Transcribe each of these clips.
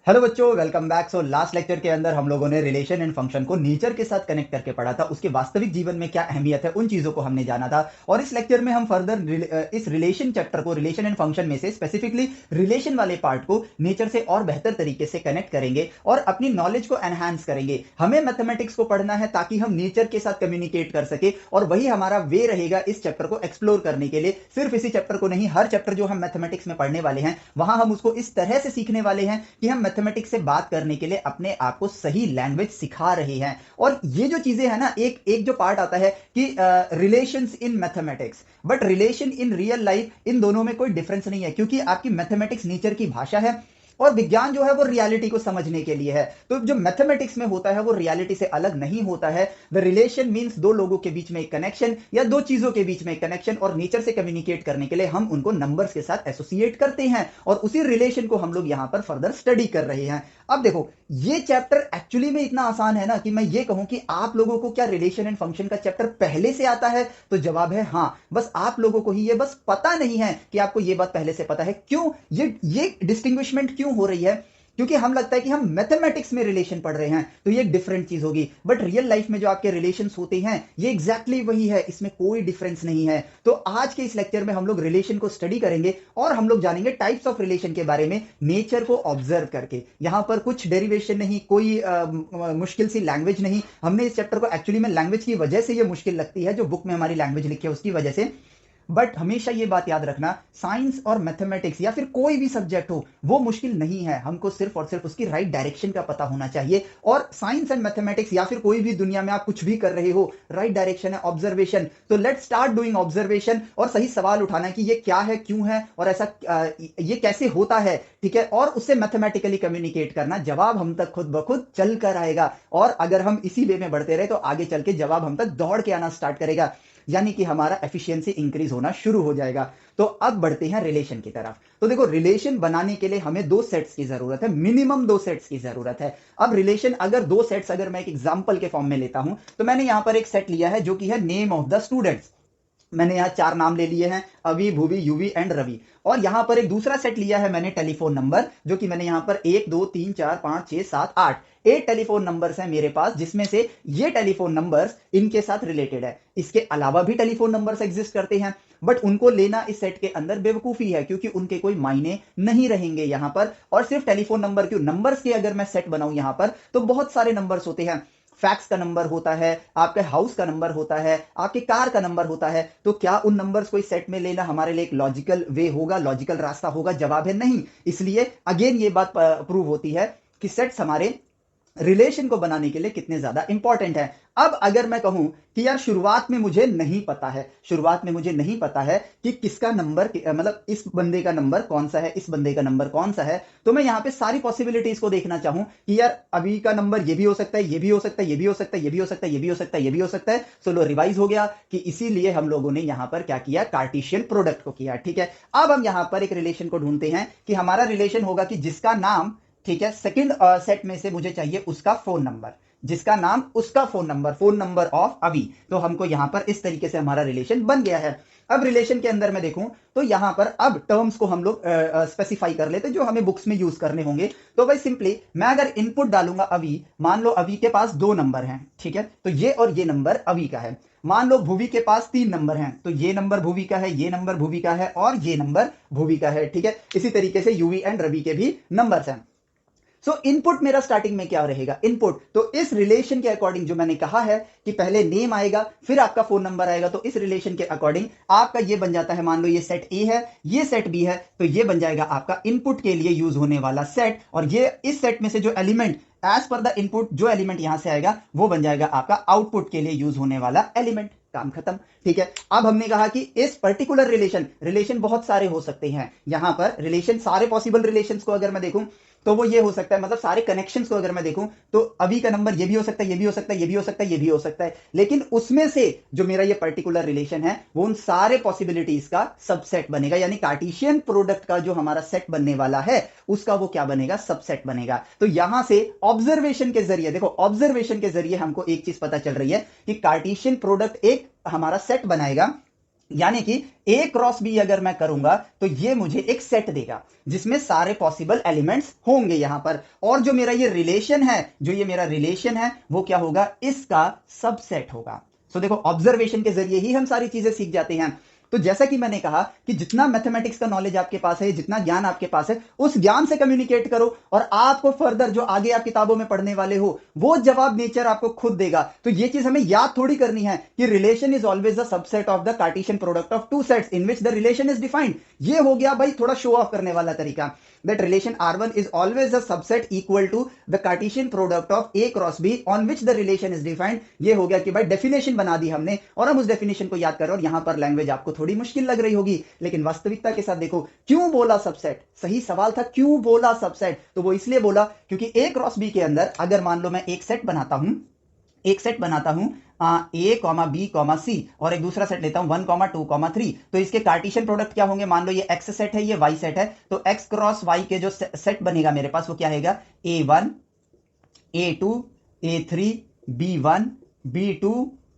Hello बच्चों, welcome back. So last lecture के अंदर हम लोगों ने रिलेशन एंड फंक्शन को नेचर के साथ कनेक्ट करके पढ़ा था। उसके वास्तविक जीवन में क्या अहमियत है उन चीजों को हमने जाना था। और इस लेक्चर में हम फर्दर इस रिलेशन चैप्टर को, रिलेशन एंड फंक्शन में से स्पेसिफिकली रिलेशन वाले पार्ट को नेचर से और बेहतर तरीके से कनेक्ट करेंगे और अपनी नॉलेज को एनहांस करेंगे। हमें मैथमेटिक्स को पढ़ना है ताकि हम नेचर के साथ कम्युनिकेट कर सके, और वही हमारा वे रहेगा इस चैप्टर को एक्सप्लोर करने के लिए। सिर्फ इसी चैप्टर को नहीं, हर चैप्टर जो हम मैथमेटिक्स में पढ़ने वाले हैं वहां हम उसको इस तरह से सीखने वाले हैं कि हम मैथमेटिक्स से बात करने के लिए अपने आप को सही लैंग्वेज सिखा रहे हैं। और ये जो चीजें हैं ना, एक एक जो पार्ट आता है कि relations in mathematics, but relation in real life, इन दोनों में कोई डिफरेंस नहीं है, क्योंकि आपकी मैथमेटिक्स नेचर की भाषा है और विज्ञान जो है वो रियलिटी को समझने के लिए है। तो जो मैथमेटिक्स में होता है वो रियलिटी से अलग नहीं होता है। द रिलेशन मींस दो लोगों के बीच में एक कनेक्शन या दो चीजों के बीच में एक कनेक्शन, और नेचर से कम्युनिकेट करने के लिए हम उनको नंबर्स के साथ एसोसिएट करते हैं, और उसी रिलेशन को हम लोग यहां पर फर्दर स्टडी कर रहे हैं। अब देखो, ये चैप्टर एक्चुअली में इतना आसान है ना कि मैं ये कहूं कि आप लोगों को क्या रिलेशन एंड फंक्शन का चैप्टर पहले से आता है, तो जवाब है हाँ। बस आप लोगों को ही ये बस पता नहीं है कि आपको ये बात पहले से पता है। क्यों ये डिस्टिंग्विशमेंट क्यों हो रही है? क्योंकि हम लगता है कि हम मैथमेटिक्स में रिलेशन पढ़ रहे हैं तो ये एक डिफरेंट चीज होगी, बट रियल लाइफ में जो आपके रिलेशंस होते हैं ये एग्जैक्टली वही है, इसमें कोई डिफरेंस नहीं है। तो आज के इस लेक्चर में हम लोग रिलेशन को स्टडी करेंगे और हम लोग जानेंगे टाइप्स ऑफ रिलेशन के बारे में, नेचर को ऑब्जर्व करके। यहां पर कुछ डेरिवेशन नहीं, कोई मुश्किल सी लैंग्वेज नहीं। हमने इस चैप्टर को एक्चुअली में लैंग्वेज की वजह से ये मुश्किल लगती है, जो बुक में हमारी लैंग्वेज लिखी है उसकी वजह से। बट हमेशा ये बात याद रखना, साइंस और मैथमेटिक्स या फिर कोई भी सब्जेक्ट हो वो मुश्किल नहीं है, हमको सिर्फ और सिर्फ उसकी राइट डायरेक्शन का पता होना चाहिए। और साइंस एंड मैथमेटिक्स या फिर कोई भी दुनिया में आप कुछ भी कर रहे हो, राइट डायरेक्शन है ऑब्जर्वेशन। तो लेट स्टार्ट डूइंग ऑब्जर्वेशन और सही सवाल उठाना कि ये क्या है, क्यों है, और ऐसा ये कैसे होता है, ठीक है, और उससे मैथमेटिकली कम्युनिकेट करना। जवाब हम तक खुद ब खुद चल कर आएगा, और अगर हम इसी वे में बढ़ते रहे तो आगे चल के जवाब हम तक दौड़ के आना स्टार्ट करेगा, यानी कि हमारा एफिशिएंसी इंक्रीज होना शुरू हो जाएगा। तो अब बढ़ते हैं रिलेशन की तरफ। तो देखो, रिलेशन बनाने के लिए हमें दो सेट्स की जरूरत है, मिनिमम दो सेट्स की जरूरत है। अब रिलेशन अगर दो सेट्स, अगर मैं एक एग्जांपल के फॉर्म में लेता हूं, तो मैंने यहां पर एक सेट लिया है जो कि है नेम ऑफ द स्टूडेंट्स। मैंने यहाँ चार नाम ले लिए हैं, अभी, भूवी, युवी एंड रवि। और यहां पर एक दूसरा सेट लिया है मैंने टेलीफोन नंबर, जो कि मैंने यहां पर 1 2 3 4 5 6 7 8 8 टेलीफोन नंबर्स हैं मेरे पास, जिसमें से ये टेलीफोन नंबर्स इनके साथ रिलेटेड है। इसके अलावा भी टेलीफोन नंबर्स एग्जिस्ट करते हैं, बट उनको लेना इस सेट के अंदर बेवकूफी है, क्योंकि उनके कोई मायने नहीं रहेंगे यहां पर। और सिर्फ टेलीफोन नंबर क्यों, नंबर्स के अगर मैं सेट बनाऊं यहां पर, तो बहुत सारे नंबर्स होते हैं। फैक्स का नंबर होता है, आपके हाउस का नंबर होता है, आपके कार का नंबर होता है। तो क्या उन नंबर्स को इस सेट में लेना हमारे लिए एक लॉजिकल वे होगा, लॉजिकल रास्ता होगा? जवाब है नहीं। इसलिए अगेन ये बात प्रूव होती है कि सेट्स हमारे रिलेशन को बनाने के लिए कितने ज्यादा इंपॉर्टेंट है। अब अगर मैं कहूं कि यार शुरुआत में मुझे नहीं पता है, शुरुआत में मुझे नहीं पता है कि किसका नंबर, मतलब इस बंदे का नंबर कौन सा है, इस बंदे का नंबर कौन सा है, तो मैं यहां पे सारी पॉसिबिलिटीज को देखना चाहूं कि यार अभी का नंबर ये भी हो सकता है, ये भी हो सकता है, ये भी हो सकता है, ये भी हो सकता है, ये भी हो सकता है, ये भी हो सकता है। चलो रिवाइज हो गया कि इसीलिए हम लोगों ने यहां पर क्या किया, कार्टेशियन प्रोडक्ट को किया, ठीक है। अब हम यहां पर एक रिलेशन को ढूंढते हैं कि हमारा रिलेशन होगा कि जिसका नाम, ठीक है, सेकंड सेट में से मुझे चाहिए उसका फोन नंबर, जिसका नाम उसका phone number, phone number of अभी। तो हमको यहां पर इस तरीके से हमारा रिलेशन बन गया है। अब रिलेशन के अंदर मैं देखूं तो यहां पर अब टर्म्स को हम लोग स्पेसिफाई कर लेते जो हमें बुक्स में यूज करने होंगे। तो भाई सिंपली मैं अगर इनपुट डालूंगा अभी, मान लो अभी के पास दो नंबर हैं, ठीक है, तो ये और ये नंबर अभी का है। मान लो भूवी के पास तीन नंबर हैं, तो ये नंबर भूवी का है, ये नंबर भूवी का है, और ये नंबर भूवी का है, ठीक है। इसी तरीके से यूवी एंड रवि के भी नंबर्स हैं। सो इनपुट मेरा स्टार्टिंग में क्या रहेगा, इनपुट। तो इस रिलेशन के अकॉर्डिंग जो मैंने कहा है कि पहले नेम आएगा फिर आपका फोन नंबर आएगा, तो इस रिलेशन के अकॉर्डिंग आपका ये बन जाता है, मान लो ये सेट ए है, ये सेट बी है, तो ये बन जाएगा आपका इनपुट के लिए यूज होने वाला सेट। और ये इस सेट में से जो element as per the input, जो एलिमेंट यहां से आएगा वो बन जाएगा आपका आउटपुट के लिए यूज होने वाला एलिमेंट। काम खत्म, ठीक है। अब हमने कहा कि इस पर्टिकुलर रिलेशन, रिलेशन बहुत सारे हो सकते हैं यहां पर, रिलेशन सारे पॉसिबल रिलेशंस को अगर मैं देखूं तो वो ये हो सकता है, मतलब सारे कनेक्शंस को अगर मैं देखूं तो अभी का नंबर ये भी हो सकता है, ये भी हो सकता है, ये भी हो सकता है, ये भी हो सकता है। लेकिन उसमें से जो मेरा ये पर्टिकुलर रिलेशन है वो उन सारे पॉसिबिलिटीज का सबसेट बनेगा, यानी कार्टेशियन प्रोडक्ट का जो हमारा सेट बनने वाला है उसका वो क्या बनेगा, सबसेट बनेगा। तो यहां से ऑब्जर्वेशन के जरिए, देखो ऑब्जर्वेशन के जरिए हमको एक चीज पता चल रही है कि कार्टेशियन प्रोडक्ट एक हमारा सेट बनाएगा, यानी कि ए क्रॉस बी अगर मैं करूंगा तो ये मुझे एक सेट देगा जिसमें सारे पॉसिबल एलिमेंट्स होंगे यहां पर, और जो मेरा ये रिलेशन है, वो क्या होगा, इसका सबसेट होगा। सो देखो, ऑब्जर्वेशन के जरिए ही हम सारी चीजें सीख जाते हैं। तो जैसा कि मैंने कहा कि जितना मैथमेटिक्स का नॉलेज आपके पास है, जितना ज्ञान आपके पास है, उस ज्ञान से कम्युनिकेट करो, और आपको फर्दर जो आगे आप किताबों में पढ़ने वाले हो वो जवाब नेचर आपको खुद देगा। तो ये चीज हमें याद थोड़ी करनी है कि relation is always the subset of the Cartesian product of two sets in which the relation is defined. ये हो गया भाई थोड़ा शो ऑफ करने वाला तरीका, that relation R1 is always a subset equal to the Cartesian product of A cross B on which the relation is defined। ये हो गया कि भाई डेफिनेशन बना दी हमने, और हम उस डेफिनेशन को याद कर रहे हैं। और यहां पर लैंग्वेज आपको थोड़ी मुश्किल लग रही होगी, लेकिन वास्तविकता के साथ देखो, क्यों बोला सबसेट, सही सवाल था, क्यों बोला सबसेट, तो वो इसलिए बोला क्योंकि A क्रॉस B के अंदर अगर मान लो मैं एक सेट बनाता हूं ए कॉमा बी कॉमा सी, और एक दूसरा सेट लेता हूं 1 कॉमा 2 कॉमा 3, तो इसके कार्टेशियन प्रोडक्ट क्या होंगे, मान लो ये एक्स सेट है, ये वाई सेट है, तो एक्स क्रॉस वाई के जो सेट बनेगा मेरे पास वो क्या है, A1 A2 A3 B1 B2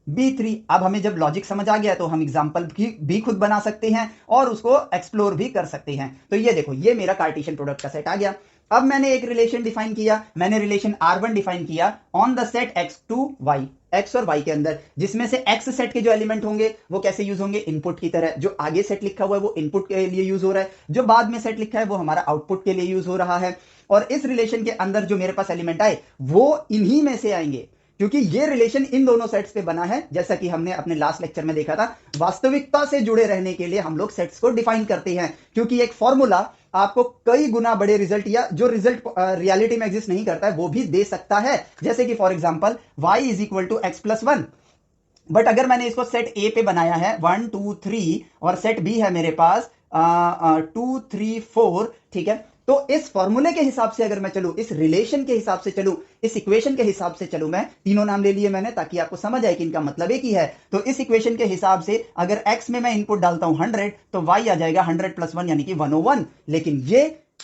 B3। अब हमें जब लॉजिक समझ आ गया तो हम एग्जांपल भी खुद बना सकते हैं और उसको एक्सप्लोर भी कर सकते हैं। तो ये देखो, ये मेरा कार्टेशियन प्रोडक्ट का सेट आ गया। अब मैंने एक रिलेशन डिफाइन किया, मैंने रिलेशन R1 डिफाइन किया on the set X2Y, x और वाई के अंदर, जिसमें से एक्स सेट के जो एलिमेंट होंगे वो कैसे यूज होंगे, इनपुट की तरह। जो आगे सेट लिखा हुआ है वो इनपुट के लिए यूज हो रहा है, जो बाद में सेट लिखा है वो हमारा आउटपुट के लिए यूज हो रहा है। और इस रिलेशन के अंदर जो मेरे पास एलिमेंट आए वो इन्हीं में से आएंगे, क्योंकि ये रिलेशन इन दोनों सेट्स पे बना है। जैसा कि हमने अपने लास्ट लेक्चर में देखा था, वास्तविकता से जुड़े रहने के लिए हम लोग सेट्स को डिफाइन करते हैं, क्योंकि एक फॉर्मूला आपको कई गुना बड़े रिजल्ट, या जो रिजल्ट रियलिटी में एग्जिस्ट नहीं करता है वो भी दे सकता है। जैसे कि for example y is equal to X plus 1, but अगर मैंने इसको सेट ए पे बनाया है 1 2 3 और सेट बी है मेरे पास 2 3 4, ठीक है, तो इस फॉर्मूले के हिसाब से अगर मैं चलूं, इस रिलेशन के हिसाब से चलूं, इस इक्वेशन के हिसाब से चलूं, मैं तीनों नाम ले लिए मैंने ताकि आपको समझ आए कि इनका मतलब एक ही है। तो इस इक्वेशन के हिसाब से अगर x में मैं इनपुट डालता हूं 100, तो y आ जाएगा 100 प्लस 1 यानी कि 101। लेकिन ये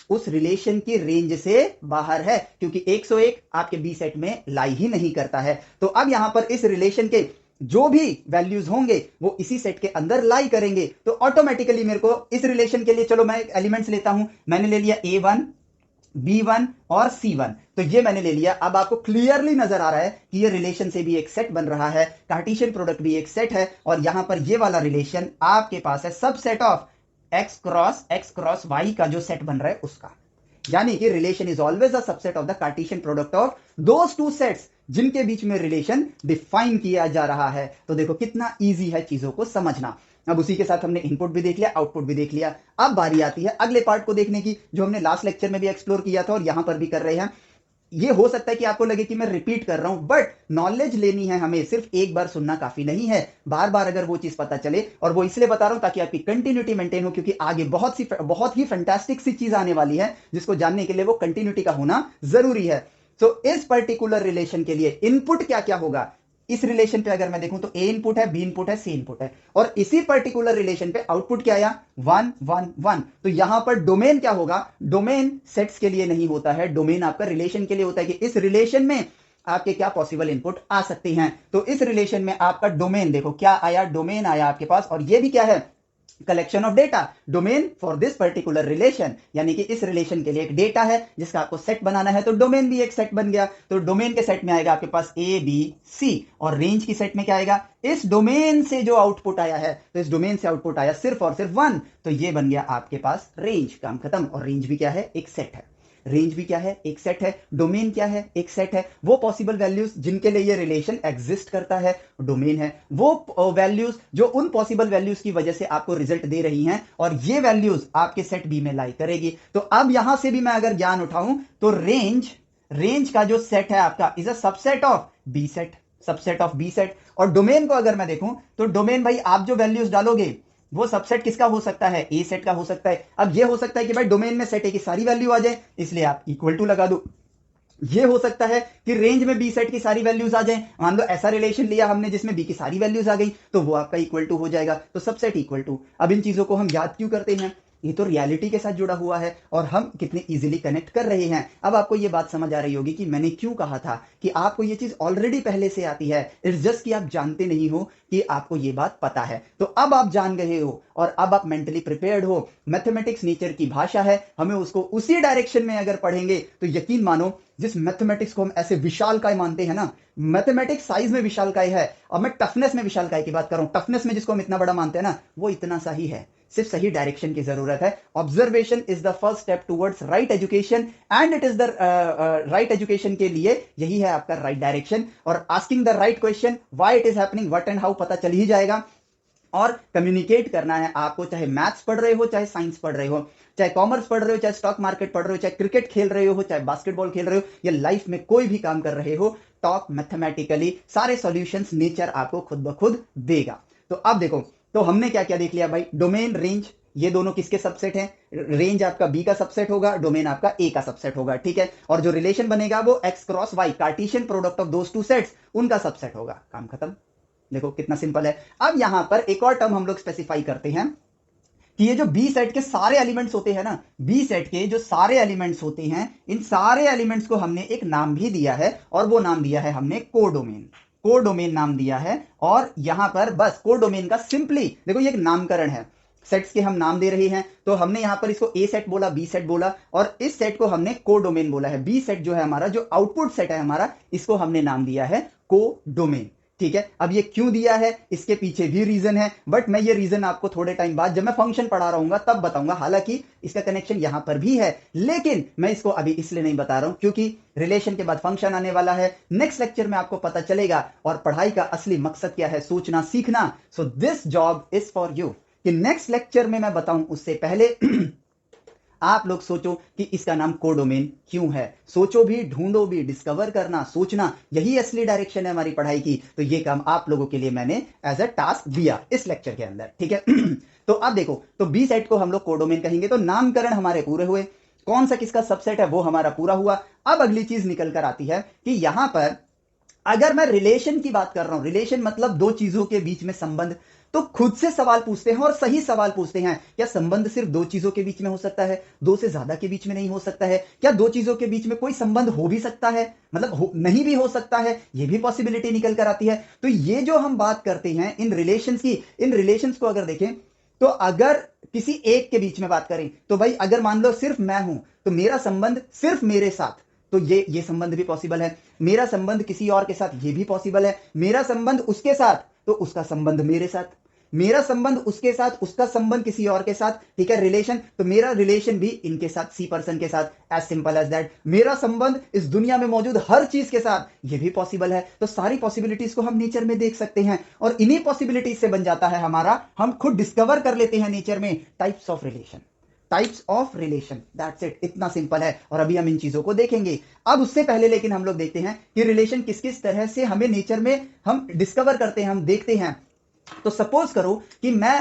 उस रिलेशन की रेंज से बाहर है, क्योंकि 101 आपके बी सेट में लाई ही नहीं करता है। तो अब यहां पर इस रिलेशन के जो भी वैल्यूज होंगे वो इसी सेट के अंदर लाई करेंगे। तो ऑटोमेटिकली मेरे को इस रिलेशन के लिए, चलो मैं एलिमेंट्स लेता हूं, मैंने ले लिया A1 B1 और C1, तो ये मैंने ले लिया। अब आपको क्लियरली नजर आ रहा है कि ये रिलेशन से भी एक सेट बन रहा है, कार्टेशियन प्रोडक्ट भी एक सेट है, और यहां पर ये वाला रिलेशन आपके पास है subset of x cross y का जो सेट बन रहा है उसका। यानी कि relation is always a subset of the Cartesian product of those two sets जिनके बीच में रिलेशन डिफाइन किया जा रहा है। तो देखो कितना इजी है चीजों को समझना। अब उसी के साथ हमने इनपुट भी देख लिया, आउटपुट भी देख लिया। अब बारी आती है अगले पार्ट को देखने की, जो हमने लास्ट लेक्चर में भी एक्सप्लोर किया था और यहां पर भी कर रहे हैं। ये हो सकता है कि आपको लगे कि मैं रिपीट कर रहा हूं, बट नॉलेज लेनी है हमें, सिर्फ एक बार सुनना काफी नहीं है, बार बार अगर वो चीज पता चले। और वो इसलिए बता रहा हूं ताकि आपकी कंटिन्यूटी मेंटेन हो, क्योंकि आगे बहुत ही फैंटास्टिक सी चीज आने वाली है जिसको जानने के लिए वो कंटिन्यूटी का होना जरूरी है। तो इस पर्टिकुलर रिलेशन के लिए इनपुट क्या क्या होगा, इस रिलेशन पे अगर मैं देखूं तो A इनपुट है, B इनपुट है, C इनपुट है, और इसी पर्टिकुलर रिलेशन पे आउटपुट क्या आया 1 1 1। तो यहां पर डोमेन क्या होगा, डोमेन सेट्स के लिए नहीं होता है, डोमेन आपका रिलेशन के लिए होता है कि इस रिलेशन में आपके क्या पॉसिबल इनपुट आ सकते हैं। तो इस रिलेशन में आपका डोमेन देखो क्या आया, डोमेन आया आपके पास, और ये भी क्या है, collection of data, domain for this particular relation. यानी कि इस रिलेशन के लिए एक डेटा है जिसका आपको सेट बनाना है, तो डोमेन भी एक सेट बन गया। तो डोमेन के सेट में आएगा आपके पास A B C, और रेंज की सेट में क्या आएगा, इस डोमेन से जो आउटपुट आया है, तो इस डोमेन से आउटपुट आया सिर्फ और सिर्फ 1, तो ये बन गया आपके पास रेंज, काम खत्म। और रेंज भी क्या है, एक सेट है, रेंज भी क्या है, एक सेट है, डोमेन क्या है, एक सेट है। वो पॉसिबल वैल्यूज जिनके लिए ये रिलेशन एग्जिस्ट करता है डोमेन है, वो वैल्यूज जो उन पॉसिबल वैल्यूज की वजह से आपको रिजल्ट दे रही हैं, और ये वैल्यूज आपके सेट बी में लाई करेगी। तो अब यहां से भी मैं अगर ज्ञान उठाऊं तो रेंज का जो सेट है आपका is a subset of B set, subset of B set. और डोमेन को अगर मैं देखूं तो डोमेन भाई आप जो वैल्यूज डालोगे वो सबसेट किसका हो सकता है, ए सेट का हो सकता है। अब ये हो सकता है कि भाई डोमेन में सेट ए की सारी वैल्यू आ जाए, इसलिए आप इक्वल टू लगा दो। ये हो सकता है कि रेंज में बी सेट की सारी वैल्यूज आ जाएं, मान लो ऐसा रिलेशन लिया हमने जिसमें बी की सारी वैल्यूज आ गई, तो वो आपका इक्वल टू हो जाएगा, तो सबसेट इक्वल टू। अब इन चीजों को हम याद क्यों करते हैं, ये तो रियलिटी के साथ जुड़ा हुआ है और हम कितने इजीली कनेक्ट कर रहे हैं। अब आपको ये बात समझ आ रही होगी कि मैंने क्यों कहा था कि आपको ये चीज ऑलरेडी पहले से आती है, इट्स जस्ट कि आप जानते नहीं हो कि आपको ये बात पता है। तो अब आप जान गए हो और अब आप मेंटली प्रिपेयर्ड हो। मैथमेटिक्स नेचर की भाषा है, हमें उसको उसी डायरेक्शन में अगर पढ़ेंगे तो यकीन मानो, जिस मैथमेटिक्स को हम ऐसे विशालकाय मानते हैं ना, मैथमेटिक्स साइज में विशालकाय है, अब मैं टफनेस में विशालकाय की बात कर रहा हूं, टफनेस में जिसको हम इतना बड़ा मानते हैं ना, वो इतना सा ही है। सिर्फ सही डायरेक्शन की जरूरत है। Observation is the first step towards right education and it is the right education के लिए यही है आपका राइट डायरेक्शन। और asking the right question, why it is happening, what and how पता चल ही जाएगा। और कम्युनिकेट करना है आपको, चाहे मैथ्स पढ़ रहे हो, चाहे साइंस पढ़ रहे हो, चाहे कॉमर्स पढ़ रहे हो, चाहे स्टॉक मार्केट पढ़ रहे हो, चाहे क्रिकेट खेल रहे हो, चाहे बास्केटबॉल खेल रहे हो, या लाइफ में कोई भी काम कर रहे हो, टॉक मैथमेटिकली। सारे सॉल्यूशंस नेचर आपको खुद ब खुद देगा। तो अब देखो, तो हमने क्या क्या देख लिया भाई, डोमेन, रेंज, ये दोनों किसके सबसेट हैं? रेंज आपका बी का सबसेट होगा, डोमेन आपका ए का सबसेट होगा, ठीक है। और जो रिलेशन बनेगा वो X cross Y, Cartesian product of those two sets, उनका सबसेट होगा। काम खत्म। देखो कितना सिंपल है। अब यहां पर एक और टर्म हम लोग स्पेसिफाई करते हैं कि ये जो बी सेट के सारे एलिमेंट्स होते हैं ना, बी सेट के जो सारे एलिमेंट्स होते हैं, इन सारे एलिमेंट्स को हमने एक नाम भी दिया है, और वो नाम दिया है हमने कोडोमेन। कोडोमेन नाम दिया है। और यहां पर बस कोडोमेन का सिंपली देखो, ये एक नामकरण है, सेट्स के हम नाम दे रहे हैं। तो हमने यहां पर इसको ए सेट बोला, बी सेट बोला, और इस सेट को हमने कोडोमेन बोला है। बी सेट जो है हमारा, जो आउटपुट सेट है हमारा, इसको हमने नाम दिया है कोडोमेन, ठीक है। अब ये क्यों दिया है, इसके पीछे भी रीजन है, बट मैं ये रीजन आपको थोड़े टाइम बाद जब मैं फंक्शन पढ़ा रहा हूं तब बताऊंगा। हालांकि इसका कनेक्शन यहां पर भी है, लेकिन मैं इसको अभी इसलिए नहीं बता रहा हूं क्योंकि रिलेशन के बाद फंक्शन आने वाला है। नेक्स्ट लेक्चर में आपको पता चलेगा। और पढ़ाई का असली मकसद क्या है? सोचना सीखना। So this job is for you. कि नेक्स्ट लेक्चर में मैं बताऊं उससे पहले आप लोग सोचो कि इसका नाम कोडोमेन क्यों है। सोचो भी, ढूंढो भी, डिस्कवर करना, सोचना, यही असली डायरेक्शन है हमारी पढ़ाई की। तो ये काम आप लोगों के लिए मैंने एज अ टास्क दिया इस लेक्चर के अंदर, ठीक है। तो अब देखो, तो बी सेट को हम लोग कोडोमेन कहेंगे। तो नामकरण हमारे पूरे हुए, कौन सा किसका सबसेट है वो हमारा पूरा हुआ। अब अगली चीज निकल कर आती है कि यहां पर अगर मैं रिलेशन की बात कर रहा हूं, रिलेशन मतलब दो चीजों के बीच में संबंध, तो खुद से सवाल पूछते हैं और सही सवाल पूछते हैं। क्या संबंध सिर्फ दो चीजों के बीच में हो सकता है? दो से ज्यादा के बीच में नहीं हो सकता है? क्या दो चीजों के बीच में कोई संबंध हो भी सकता है, मतलब नहीं भी हो सकता है? ये भी पॉसिबिलिटी निकल कर आती है। तो ये जो हम बात करते हैं इन रिलेशंस की, इन रिलेशंस को अगर देखें तो अगर किसी एक के बीच में बात करें तो भाई, अगर मान लो सिर्फ मैं हूं तो मेरा संबंध सिर्फ मेरे साथ, तो ये संबंध भी पॉसिबल है। मेरा संबंध किसी और के साथ, ये भी पॉसिबल है। मेरा संबंध उसके साथ तो उसका संबंध मेरे साथ, मेरा संबंध उसके साथ, उसका संबंध किसी और के साथ, ठीक है। रिलेशन, तो मेरा रिलेशन भी इनके साथ, सी पर्सन के साथ, एज सिंपल एज दैट। मेरा संबंध इस दुनिया में मौजूद हर चीज के साथ, ये भी पॉसिबल है। तो सारी पॉसिबिलिटीज को हम नेचर में देख सकते हैं, और इन्हीं पॉसिबिलिटीज से बन जाता है हमारा, हम खुद डिस्कवर कर लेते हैं नेचर में types of relation. Types of relation, that's it, इतना सिंपल है। और अभी हम इन चीजों को देखेंगे। अब उससे पहले लेकिन हम लोग देखते हैं कि रिलेशन किस किस तरह से हमें नेचर में हम डिस्कवर करते हैं, हम देखते हैं। तो सपोज करो कि मैं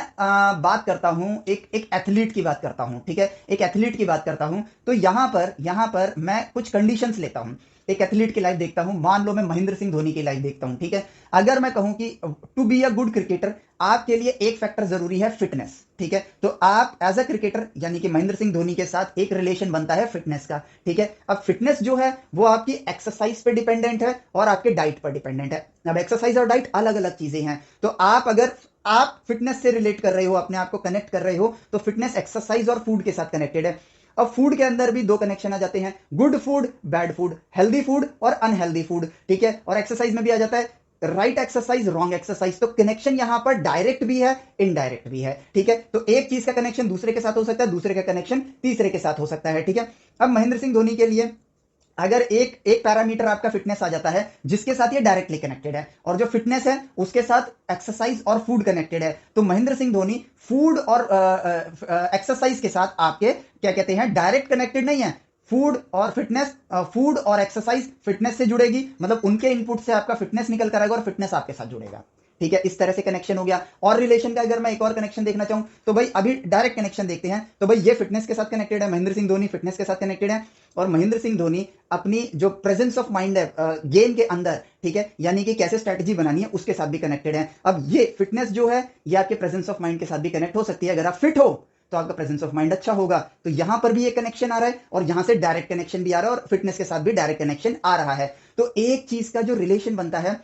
बात करता हूं, एक एथलीट की बात करता हूं, ठीक है। एक एथलीट की बात करता हूं, तो यहां पर मैं कुछ कंडीशंस लेता हूं। एक एथलीट की लाइफ देखता हूं, मान लो मैं महेंद्र सिंह धोनी की लाइफ देखता हूं, ठीक है। अगर मैं कहूं कि to be a good cricketer, आपके लिए एक फैक्टर जरूरी है, फिटनेस, ठीक है। तो आप एज अ क्रिकेटर, यानी कि महेंद्र सिंह धोनी के साथ एक रिलेशन बनता है फिटनेस का, ठीक है। अब फिटनेस जो है वो आपकी एक्सरसाइज पे डिपेंडेंट है और आपके डाइट पर डिपेंडेंट है। अब एक्सरसाइज और डाइट अलग अलग चीजें हैं। तो आप अगर आप फिटनेस से रिलेट कर रहे हो, अपने आप को कनेक्ट कर रहे हो, तो फिटनेस एक्सरसाइज और फूड के साथ कनेक्टेड है। अब फूड के अंदर भी दो कनेक्शन आ जाते हैं, good food, bad food, healthy food और अनहेल्दी फूड, ठीक है। और एक्सरसाइज में भी आ जाता है राइट एक्सरसाइज, रॉन्ग एक्सरसाइज। तो कनेक्शन यहां पर डायरेक्ट भी है, इनडायरेक्ट भी है, ठीक है। तो एक चीज का कनेक्शन दूसरे के साथ हो सकता है, दूसरे का कनेक्शन तीसरे के साथ हो सकता है, ठीक है। अब महेंद्र सिंह धोनी के लिए अगर एक एक पैरामीटर आपका फिटनेस आ जाता है जिसके साथ ये डायरेक्टली कनेक्टेड है, और जो फिटनेस है उसके साथ एक्सरसाइज और फूड कनेक्टेड है, तो महेंद्र सिंह धोनी फूड और एक्सरसाइज के साथ आपके क्या कहते हैं, डायरेक्ट कनेक्टेड नहीं है। फूड और फिटनेस, फूड और एक्सरसाइज फिटनेस से जुड़ेगी, मतलब उनके इनपुट से आपका फिटनेस निकल कर आएगा और फिटनेस आपके साथ जुड़ेगा, ठीक है। इस तरह से कनेक्शन हो गया। और रिलेशन का अगर मैं एक और कनेक्शन देखना चाहूं तो भाई अभी डायरेक्ट कनेक्शन देखते हैं। तो भाई ये फिटनेस के साथ कनेक्टेड है, महेंद्र सिंह धोनी फिटनेस के साथ कनेक्टेड है, और महेंद्र सिंह धोनी अपनी जो प्रेजेंस ऑफ माइंड है गेम के अंदर, ठीक है, यानी कि कैसे स्ट्रेटजी बनानी है, उसके साथ भी कनेक्टेड है। अब ये फिटनेस जो है ये आपके प्रेजेंस ऑफ माइंड के साथ भी कनेक्ट हो सकती है। अगर आप फिट हो तो आपका प्रेजेंस ऑफ माइंड अच्छा होगा। तो यहां पर भी एक कनेक्शन आ रहा है और यहां से डायरेक्ट कनेक्शन भी आ रहा है और फिटनेस के साथ भी डायरेक्ट कनेक्शन आ रहा है। तो एक चीज का जो रिलेशन बनता है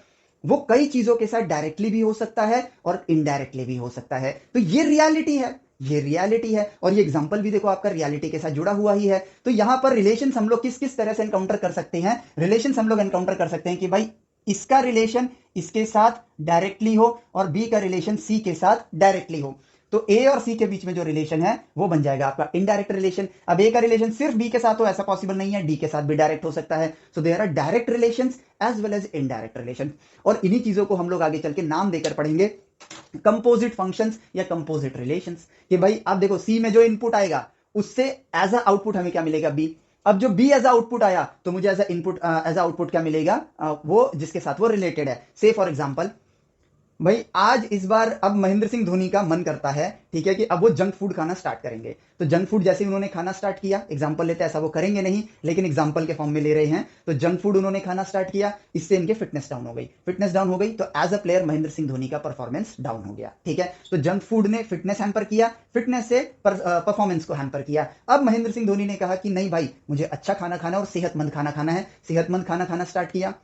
वो कई चीजों के साथ डायरेक्टली भी हो सकता है और इनडायरेक्टली भी हो सकता है। तो ये रियलिटी है, ये रियलिटी है। और ये एग्जांपल भी देखो आपका रियलिटी के साथ जुड़ा हुआ ही है। तो यहां पर रिलेशंस हम लोग किस किस तरह से एनकाउंटर कर सकते हैं? रिलेशंस हम लोग एनकाउंटर कर सकते हैं कि भाई इसका रिलेशन इसके साथ डायरेक्टली हो और बी का रिलेशन सी के साथ डायरेक्टली हो। तो ए और सी के बीच में जो रिलेशन है वो बन जाएगा आपका इनडायरेक्ट रिलेशन। अब ए का रिलेशन सिर्फ बी के साथ हो ऐसा पॉसिबल नहीं है, डी के साथ भी डायरेक्ट हो सकता है। So there are direct relations as well as indirect relation. और इन्हीं चीजों को हम लोग आगे चल के नाम देकर पढ़ेंगे, कंपोजिट फंक्शंस या कंपोजिट रिलेशंस। कि भाई आप देखो सी में जो इनपुट आएगा उससे एज अ आउटपुट हमें क्या मिलेगा? बी। अब जो बी एज आउटपुट आया तो मुझे एज इनपुट एज आउटपुट क्या मिलेगा? वो जिसके साथ वो रिलेटेड है। से फॉर एग्जांपल भाई आज इस बार अब महेंद्र सिंह धोनी का मन करता है, ठीक है, कि अब वो जंक फूड खाना स्टार्ट करेंगे। तो जंक फूड जैसे उन्होंने खाना स्टार्ट किया, एग्जांपल लेते हैं, ऐसा वो करेंगे नहीं लेकिन एग्जांपल के फॉर्म में ले रहे हैं। तो जंक फूड उन्होंने खाना स्टार्ट किया, इससे इनके फिटनेस डाउन हो गई। फिटनेस डाउन हो गई तो as a player Mahendra Singh Dhoni का परफॉर्मेंस डाउन हो गया। ठीक है, तो जंक फूड ने फिटनेस हैम्पर किया, फिटनेस से परफॉर्मेंस को हैम्पर किया। अब महेंद्र सिंह धोनी ने कहा कि नहीं भाई मुझे अच्छा खाना खाना और सेहतमंद खाना खाना है। सेहतमंद खाना खाना स्टार्ट किया,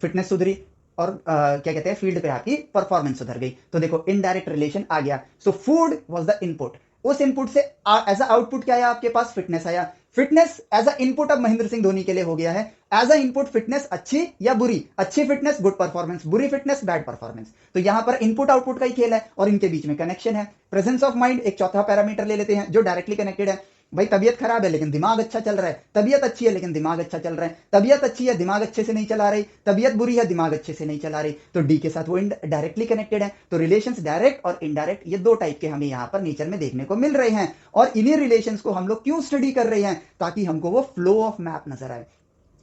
फिटनेस सुधरी और क्या कहते हैं फील्ड पे आपकी परफॉर्मेंस सुधर गई। तो देखो इनडायरेक्ट रिलेशन आ गया। So food was the input, उस इनपुट से एज अ आउटपुट क्या आया आपके पास? फिटनेस आया। फिटनेस एज अ इनपुट अब महेंद्र सिंह धोनी के लिए हो गया है। एज अ इनपुट फिटनेस अच्छी या बुरी? अच्छी फिटनेस गुड परफॉर्मेंस, बुरी फिटनेस बैड परफॉर्मेंस। तो यहां पर इनपुट आउटपुट का ही खेल है और इनके बीच में कनेक्शन है। प्रेजेंस ऑफ माइंड एक चौथा पैरामीटर ले लेते हैं जो डायरेक्टली कनेक्टेड है। भाई तबीयत खराब है लेकिन दिमाग अच्छा चल रहा है, तबीयत अच्छी है लेकिन दिमाग अच्छा चल रहा है, तबीयत अच्छी है दिमाग अच्छे से नहीं चला रही, तबीयत बुरी है दिमाग अच्छे से नहीं चला रही। तो डी के साथ वो डायरेक्टली कनेक्टेड है। तो रिलेशंस डायरेक्ट और इनडायरेक्ट ये दो टाइप के हमें यहाँ पर नेचर में देखने को मिल रहे हैं। और इन्हीं रिलेशंस को हम लोग क्यों स्टडी कर रहे हैं? ताकि हमको वो फ्लो ऑफ मैप नजर आए,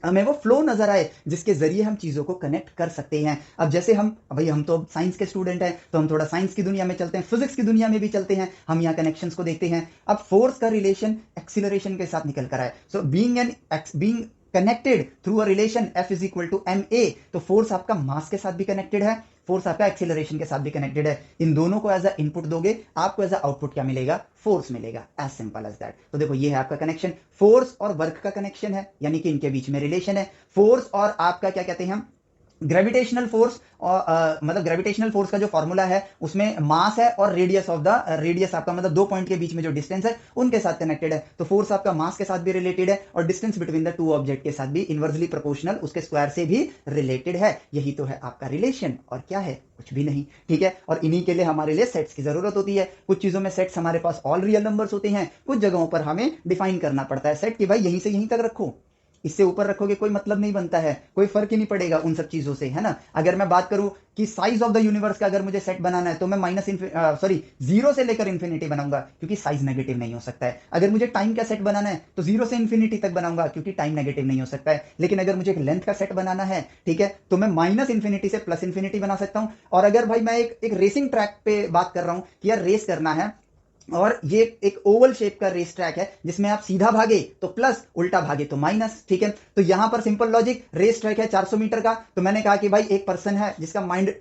हमें वो फ्लो नजर आए जिसके जरिए हम चीजों को कनेक्ट कर सकते हैं। अब जैसे हम भाई हम तो साइंस के स्टूडेंट हैं तो हम थोड़ा साइंस की दुनिया में चलते हैं, फिजिक्स की दुनिया में भी चलते हैं, हम यहाँ कनेक्शंस को देखते हैं। अब फोर्स का रिलेशन एक्सीलरेशन के साथ निकल कर आए। So being connected through a relation F is equal to ma। तो फोर्स आपका मास के साथ भी कनेक्टेड है, फोर्स आपका एक्सीलरेशन के साथ भी कनेक्टेड है। इन दोनों को एज अ इनपुट दोगे आपको एज अ आउटपुट क्या मिलेगा? फोर्स मिलेगा। As simple as that. तो देखो ये है आपका कनेक्शन, फोर्स और वर्क का कनेक्शन है, यानी कि इनके बीच में रिलेशन है। फोर्स और आपका क्या कहते हैं हम ग्रेविटेशनल फोर्स, और मतलब ग्रेविटेशनल फोर्स का जो फॉर्मूला है उसमें मास है और रेडियस ऑफ द रेडियस आपका मतलब दो पॉइंट के बीच में जो डिस्टेंस है उनके साथ कनेक्टेड है। तो फोर्स आपका मास के साथ भी रिलेटेड है और distance between the two object के साथ भी इनवर्सली प्रोपोर्शनल उसके स्क्वायर से भी रिलेटेड है। यही तो है आपका रिलेशन, और क्या है? कुछ भी नहीं। ठीक है, और इन्हीं के लिए हमारे लिए सेट्स की जरूरत होती है। कुछ चीजों में सेट्स हमारे पास ऑल रियल नंबर्स होते हैं, कुछ जगहों पर हमें डिफाइन करना पड़ता है सेट कि भाई यहीं से यहीं तक रखो, इससे ऊपर रखोगे कोई मतलब नहीं बनता है, कोई फर्क ही नहीं पड़ेगा उन सब चीजों से, है ना। अगर मैं बात करूं कि साइज ऑफ द यूनिवर्स का अगर मुझे सेट बनाना है तो मैं जीरो से लेकर इंफिनिटी बनाऊंगा क्योंकि साइज नेगेटिव नहीं हो सकता है। अगर मुझे टाइम का सेट बनाना है तो जीरो से इंफिनिटी तक बनाऊंगा क्योंकि टाइम नेगेटिव नहीं हो सकता है। लेकिन अगर मुझे एक लेंथ का सेट बनाना है, ठीक है, तो मैं माइनस इंफिनिटी से प्लस इंफिनिटी बना सकता हूं। और अगर भाई मैं एक रेसिंग ट्रैक पे बात कर रहा हूं कि यार रेस करना है और ये एक ओवल शेप का रेस ट्रैक है जिसमें आप सीधा भागे तो प्लस, उल्टा भागे तो माइनस। ठीक है, तो यहां पर सिंपल लॉजिक, रेस ट्रैक है 400 मीटर का, तो मैंने कहा कि भाई एक पर्सन है जिसका माइंड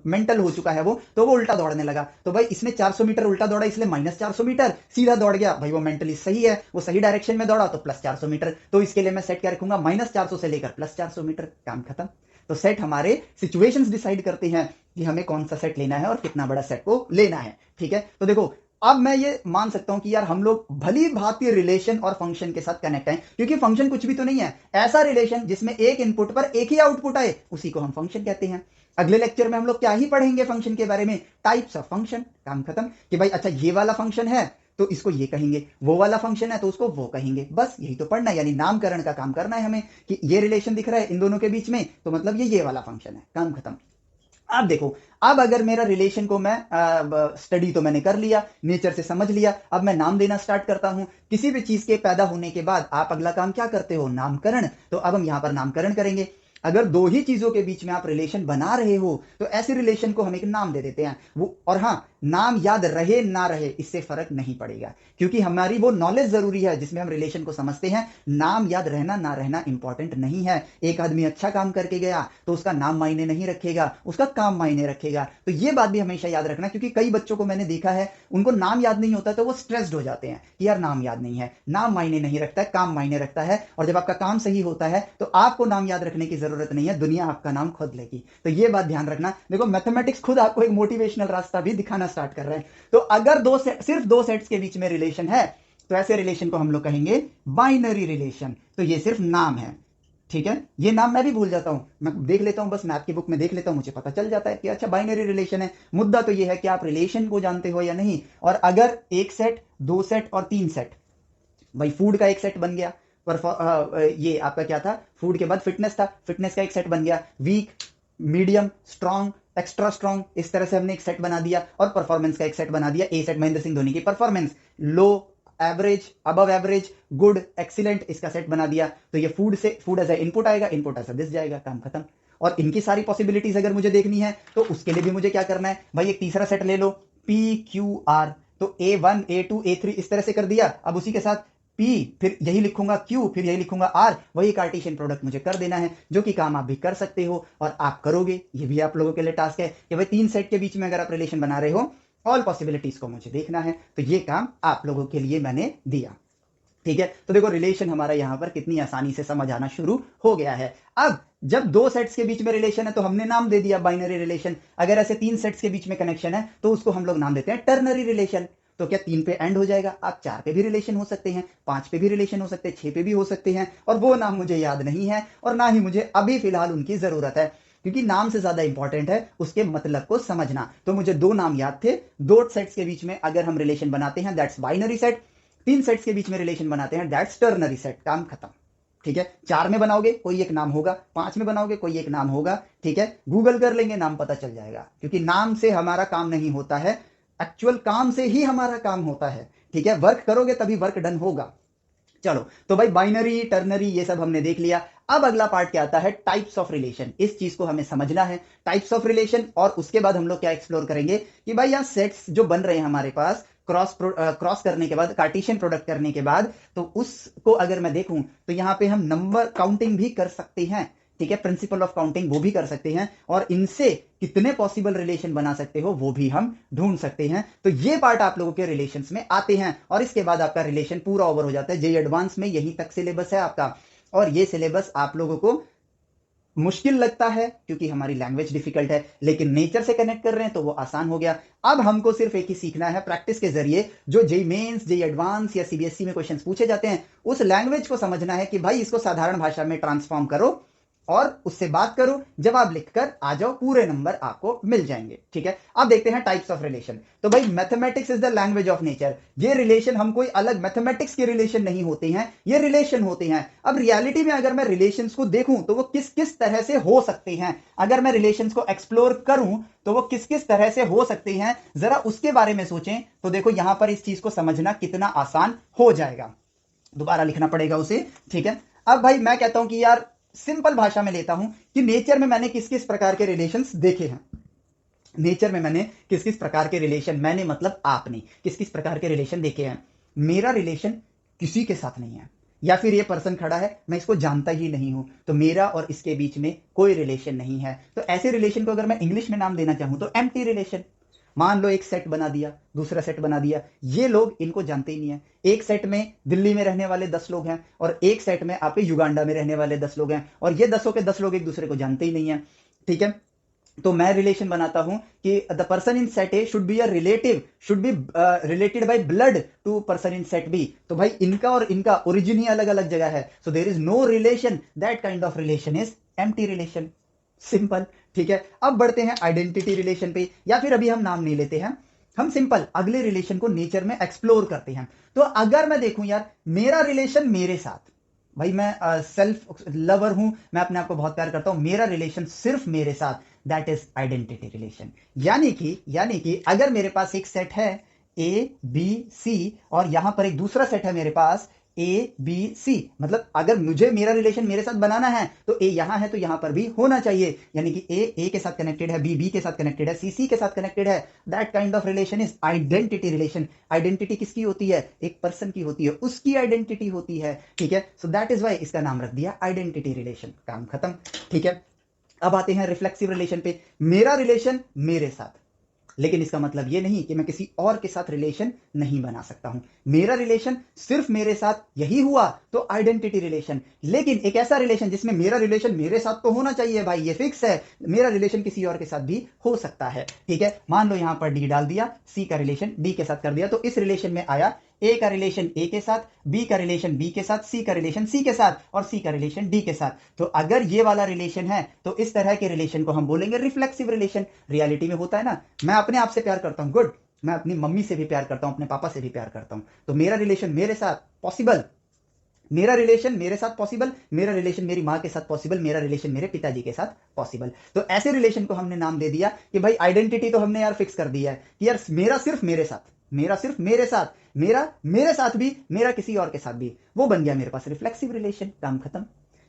मेंटल हो चुका है, वो उल्टा दौड़ने लगा। तो भाई इसने 400 मीटर उल्टा दौड़ा इसलिए माइनस 400 मीटर, सीधा दौड़ गया भाई वो मेंटली सही है, वो सही डायरेक्शन में दौड़ा तो प्लस 400 मीटर। तो इसके लिए मैं सेट क्या रखूंगा? माइनस 400 से लेकर प्लस 400 मीटर, काम खत्म। तो सेट हमारे सिचुएशंस डिसाइड करते हैं कि हमें कौन सा सेट लेना है और कितना बड़ा सेट को लेना है। ठीक है, तो देखो अब मैं ये मान सकता हूं कि यार हम लोग भली भांति रिलेशन और फंक्शन के साथ कनेक्ट हैं, क्योंकि फंक्शन कुछ भी तो नहीं है, ऐसा रिलेशन जिसमें एक इनपुट पर एक ही आउटपुट आए उसी को हम फंक्शन कहते हैं। अगले लेक्चर में हम लोग क्या ही पढ़ेंगे फंक्शन के बारे में, टाइप्स ऑफ फंक्शन, काम खत्म। कि भाई अच्छा ये वाला फंक्शन है तो इसको ये कहेंगे, वो वाला फंक्शन है तो उसको वो कहेंगे, बस यही तो पढ़ना है, यानी नामकरण का काम करना है हमें कि ये रिलेशन दिख रहा है इन दोनों के बीच में तो मतलब ये वाला फंक्शन है, काम खत्म। अब देखो, अब अगर मेरा रिलेशन को मैं स्टडी तो मैंने कर लिया, नेचर से समझ लिया, अब मैं नाम देना स्टार्ट करता हूं। किसी भी चीज के पैदा होने के बाद आप अगला काम क्या करते हो? नामकरण। तो अब हम यहां पर नामकरण करेंगे। अगर दो ही चीजों के बीच में आप रिलेशन बना रहे हो तो ऐसे रिलेशन को हम एक नाम दे देते हैं वो। और हाँ, नाम याद रहे ना रहे इससे फर्क नहीं पड़ेगा, क्योंकि हमारी वो नॉलेज जरूरी है जिसमें हम रिलेशन को समझते हैं। नाम याद रहना ना रहना इंपॉर्टेंट नहीं है। एक आदमी अच्छा काम करके गया तो उसका नाम मायने नहीं रखेगा, उसका काम मायने रखेगा। तो ये बात भी हमेशा याद रखना, क्योंकि कई बच्चों को मैंने देखा है उनको नाम याद नहीं होता तो वो स्ट्रेस्ड हो जाते हैं कि यार नाम याद नहीं है। नाम मायने नहीं रखता है, काम मायने रखता है। और जब आपका काम सही होता है तो आपको नाम याद रखने की जरूरत नहीं है, दुनिया आपका नाम खुद लेगी। तो ये बात ध्यान रखना। देखो मैथमेटिक्स खुद आपको एक मोटिवेशनल रास्ता भी दिखाना स्टार्ट कर रहे हैं। तो अगर सिर्फ दो सेट्स के बीच में रिलेशन है तो ऐसे रिलेशन को हम लोग कहेंगे बाइनरी रिलेशन। तो ये सिर्फ नाम है, ठीक है। ये नाम मैं भी भूल जाता हूं, मैं देख लेता हूं, बस मैथ की बुक में देख लेता हूं, मुझे पता चल जाता है कि अच्छा बाइनरी रिलेशन है। मुद्दा तो ये है कि आप रिलेशन को जानते हो या नहीं। और अगर एक सेट, दो सेट और तीन सेट, भाई फूड का एक सेट बन गया, ये आपका क्या था, फूड के बाद फिटनेस था, फिटनेस का एक सेट बन गया, weak, medium, strong, extra strong, इस तरह से हमने एक सेट बना दिया। और परफॉर्मेंस का एक सेट बना दिया, ए सेट महेंद्र सिंह धोनी की performance, low, average, above average, good, excellent, इसका सेट बना दिया। तो ये फूड एज ए इनपुट आएगा, इनपुट एज दिस जाएगा, काम खत्म। और इनकी सारी पॉसिबिलिटीज अगर मुझे देखनी है तो उसके लिए भी मुझे क्या करना है भाई, एक तीसरा सेट ले लो, पी क्यू आर। तो A1, A2, A3 इस तरह से कर दिया। अब उसी के साथ P, फिर यही लिखूंगा Q, फिर यही लिखूंगा R, वही कार्टेशियन प्रोडक्ट मुझे कर देना है, जो कि काम आप भी कर सकते हो और आप करोगे। ये भी आप लोगों के लिए टास्क है कि भाई तीन सेट के बीच में अगर आप रिलेशन बना रहे हो, ऑल पॉसिबिलिटीज को मुझे देखना है। तो ये काम आप लोगों के लिए मैंने दिया, ठीक है। तो देखो रिलेशन हमारा यहां पर कितनी आसानी से समझ आना शुरू हो गया है। अब जब दो सेट्स के बीच में रिलेशन है तो हमने नाम दे दिया बाइनरी रिलेशन। अगर ऐसे तीन सेट्स के बीच में कनेक्शन है तो उसको हम लोग नाम देते हैं टर्नरी रिलेशन। तो क्या तीन पे एंड हो जाएगा? आप चार पे भी रिलेशन हो सकते हैं, पांच पे भी रिलेशन हो सकते हैं, छह पे भी हो सकते हैं। और वो नाम मुझे याद नहीं है और ना ही मुझे अभी फिलहाल उनकी जरूरत है, क्योंकि नाम से ज्यादा इंपॉर्टेंट है उसके मतलब को समझना। तो मुझे दो नाम याद थे, दो सेट्स के बीच में अगर हम रिलेशन बनाते हैं दैट्स बाइनरी सेट, तीन सेट्स के बीच में रिलेशन बनाते हैं दैट्स टर्नरी सेट, काम खत्म, ठीक है। चार में बनाओगे कोई एक नाम होगा, पांच में बनाओगे कोई एक नाम होगा, ठीक है। गूगल कर लेंगे, नाम पता चल जाएगा, क्योंकि नाम से हमारा काम नहीं होता है, एक्चुअल काम से ही हमारा काम होता है, ठीक है। वर्क करोगे तभी वर्क डन होगा। चलो तो भाई बाइनरी, टर्नरी, ये सब हमने देख लिया। अब अगला पार्ट क्या आता है, टाइप्स ऑफ रिलेशन। इस चीज को हमें समझना है, टाइप्स ऑफ रिलेशन। और उसके बाद हम लोग क्या एक्सप्लोर करेंगे कि भाई यहाँ सेट्स जो बन रहे हैं हमारे पास, क्रॉस करने के बाद, कार्टेशियन प्रोडक्ट करने के बाद, तो उसको अगर मैं देखूं तो यहां पे हम नंबर काउंटिंग भी कर सकते हैं, ठीक है। प्रिंसिपल ऑफ काउंटिंग वो भी कर सकते हैं, और इनसे कितने पॉसिबल रिलेशन बना सकते हो वो भी हम ढूंढ सकते हैं। तो ये पार्ट आप लोगों के रिलेशंस में आते हैं, और इसके बाद आपका रिलेशन पूरा ओवर हो जाता है। जेईई एडवांस में यहीं तक सिलेबस है आपका, और ये सिलेबस आप लोगों को मुश्किल लगता है क्योंकि हमारी लैंग्वेज डिफिकल्ट है, लेकिन नेचर से कनेक्ट कर रहे हैं तो वो आसान हो गया। अब हमको सिर्फ एक ही सीखना है, प्रैक्टिस के जरिए जो जेईई मेंस, जेईई एडवांस या सीबीएसई में क्वेश्चंस पूछे जाते हैं, उस लैंग्वेज को समझना है कि भाई इसको साधारण भाषा में ट्रांसफॉर्म करो और उससे बात करो, जवाब लिखकर आ जाओ, पूरे नंबर आपको मिल जाएंगे, ठीक है। अब देखते हैं टाइप्स ऑफ रिलेशन। तो भाई mathematics is the language of nature. ये रिलेशन हम कोई अलग मैथमेटिक्स के रिलेशन नहीं होते हैं, ये रिलेशन होते हैं। अब रियलिटी में अगर मैं रिलेशंस को देखूं तो वो किस किस तरह से हो सकते हैं, अगर मैं रिलेशंस को एक्सप्लोर करूं तो वो किस किस तरह से हो सकते हैं, जरा उसके बारे में सोचें। तो देखो यहां पर इस चीज को समझना कितना आसान हो जाएगा। दोबारा लिखना पड़ेगा उसे, ठीक है। अब भाई मैं कहता हूं कि यार सिंपल भाषा में लेता हूं कि नेचर में मैंने किस किस प्रकार के रिलेशंस देखे हैं। नेचर में मैंने किस किस प्रकार के रिलेशन, मैंने मतलब आपने किस किस प्रकार के रिलेशन देखे हैं। मेरा रिलेशन किसी के साथ नहीं है, या फिर ये पर्सन खड़ा है मैं इसको जानता ही नहीं हूं, तो मेरा और इसके बीच में कोई रिलेशन नहीं है। तो ऐसे रिलेशन को अगर मैं इंग्लिश में नाम देना चाहूं तो एम्प्टी रिलेशन। मान लो एक सेट बना दिया, दूसरा सेट बना दिया, ये लोग इनको जानते ही नहीं है। एक सेट में दिल्ली में रहने वाले 10 लोग हैं और एक सेट में आपके युगांडा में रहने वाले 10 लोग हैं, और ये 10 के 10 लोग एक दूसरे को जानते ही नहीं है, ठीक है। तो मैं रिलेशन बनाता हूं कि the person in set A should be a relative, should be related by blood to person in set B. तो भाई इनका और इनका ओरिजिन ही अलग अलग जगह है, so there is no relation, that kind of relation is empty relation, simple, ठीक है। अब बढ़ते हैं आइडेंटिटी रिलेशन पे, या फिर अभी हम नाम नहीं लेते हैं, हम सिंपल अगले रिलेशन को नेचर में एक्सप्लोर करते हैं। तो अगर मैं देखूं यार मेरा रिलेशन मेरे साथ, भाई मैं सेल्फ लवर हूं, मैं अपने आप को बहुत प्यार करता हूं, मेरा रिलेशन सिर्फ मेरे साथ, दैट इज आइडेंटिटी रिलेशन। यानी कि अगर मेरे पास एक सेट है ए बी सी और यहां पर एक दूसरा सेट है मेरे पास ए बी सी, मतलब अगर मुझे मेरा रिलेशन मेरे साथ बनाना है तो ए यहां है तो यहां पर भी होना चाहिए, यानी कि ए के साथ कनेक्टेड है, बी के साथ कनेक्टेड है, सी के साथ कनेक्टेड है। That kind of relation is identity relation. Identity किसकी होती है? एक पर्सन की होती है, उसकी आइडेंटिटी होती है, ठीक है। सो दैट इज वाई इसका नाम रख दिया आइडेंटिटी रिलेशन, काम खत्म, ठीक है। अब आते हैं रिफ्लेक्सिव रिलेशन पे। मेरा रिलेशन मेरे साथ, लेकिन इसका मतलब ये नहीं कि मैं किसी और के साथ रिलेशन नहीं बना सकता हूं। मेरा रिलेशन सिर्फ मेरे साथ यही हुआ तो आइडेंटिटी रिलेशन। लेकिन एक ऐसा रिलेशन जिसमें मेरा रिलेशन मेरे साथ तो होना चाहिए भाई, ये फिक्स है, मेरा रिलेशन किसी और के साथ भी हो सकता है, ठीक है। मान लो यहां पर डी डाल दिया, सी का रिलेशन डी के साथ कर दिया, तो इस रिलेशन में आया ए का रिलेशन ए के साथ, बी का रिलेशन बी के साथ, सी का रिलेशन सी के साथ, और सी का रिलेशन डी के साथ। तो अगर ये वाला रिलेशन है तो इस तरह के रिलेशन को हम बोलेंगे रिफ्लेक्सिव रिलेशन। रियलिटी में होता है ना, मैं अपने आप से प्यार करता हूं, गुड, मैं अपनी मम्मी से भी प्यार करता हूं, अपने पापा से भी प्यार करता हूं, तो मेरा रिलेशन मेरे साथ पॉसिबल, मेरा रिलेशन मेरे साथ पॉसिबल, मेरा रिलेशन मेरी माँ के साथ पॉसिबल, मेरा रिलेशन मेरे पिताजी के साथ पॉसिबल। तो ऐसे रिलेशन को हमने नाम दे दिया कि भाई आइडेंटिटी तो हमने यार फिक्स कर दिया है कि यार मेरा सिर्फ मेरे साथ, मेरा सिर्फ मेरे साथ, मेरा मेरे साथ भी, मेरा किसी और के साथ भी, वो बन गया मेरे पास रिफ्लेक्सिव रिलेशन, काम खत्म।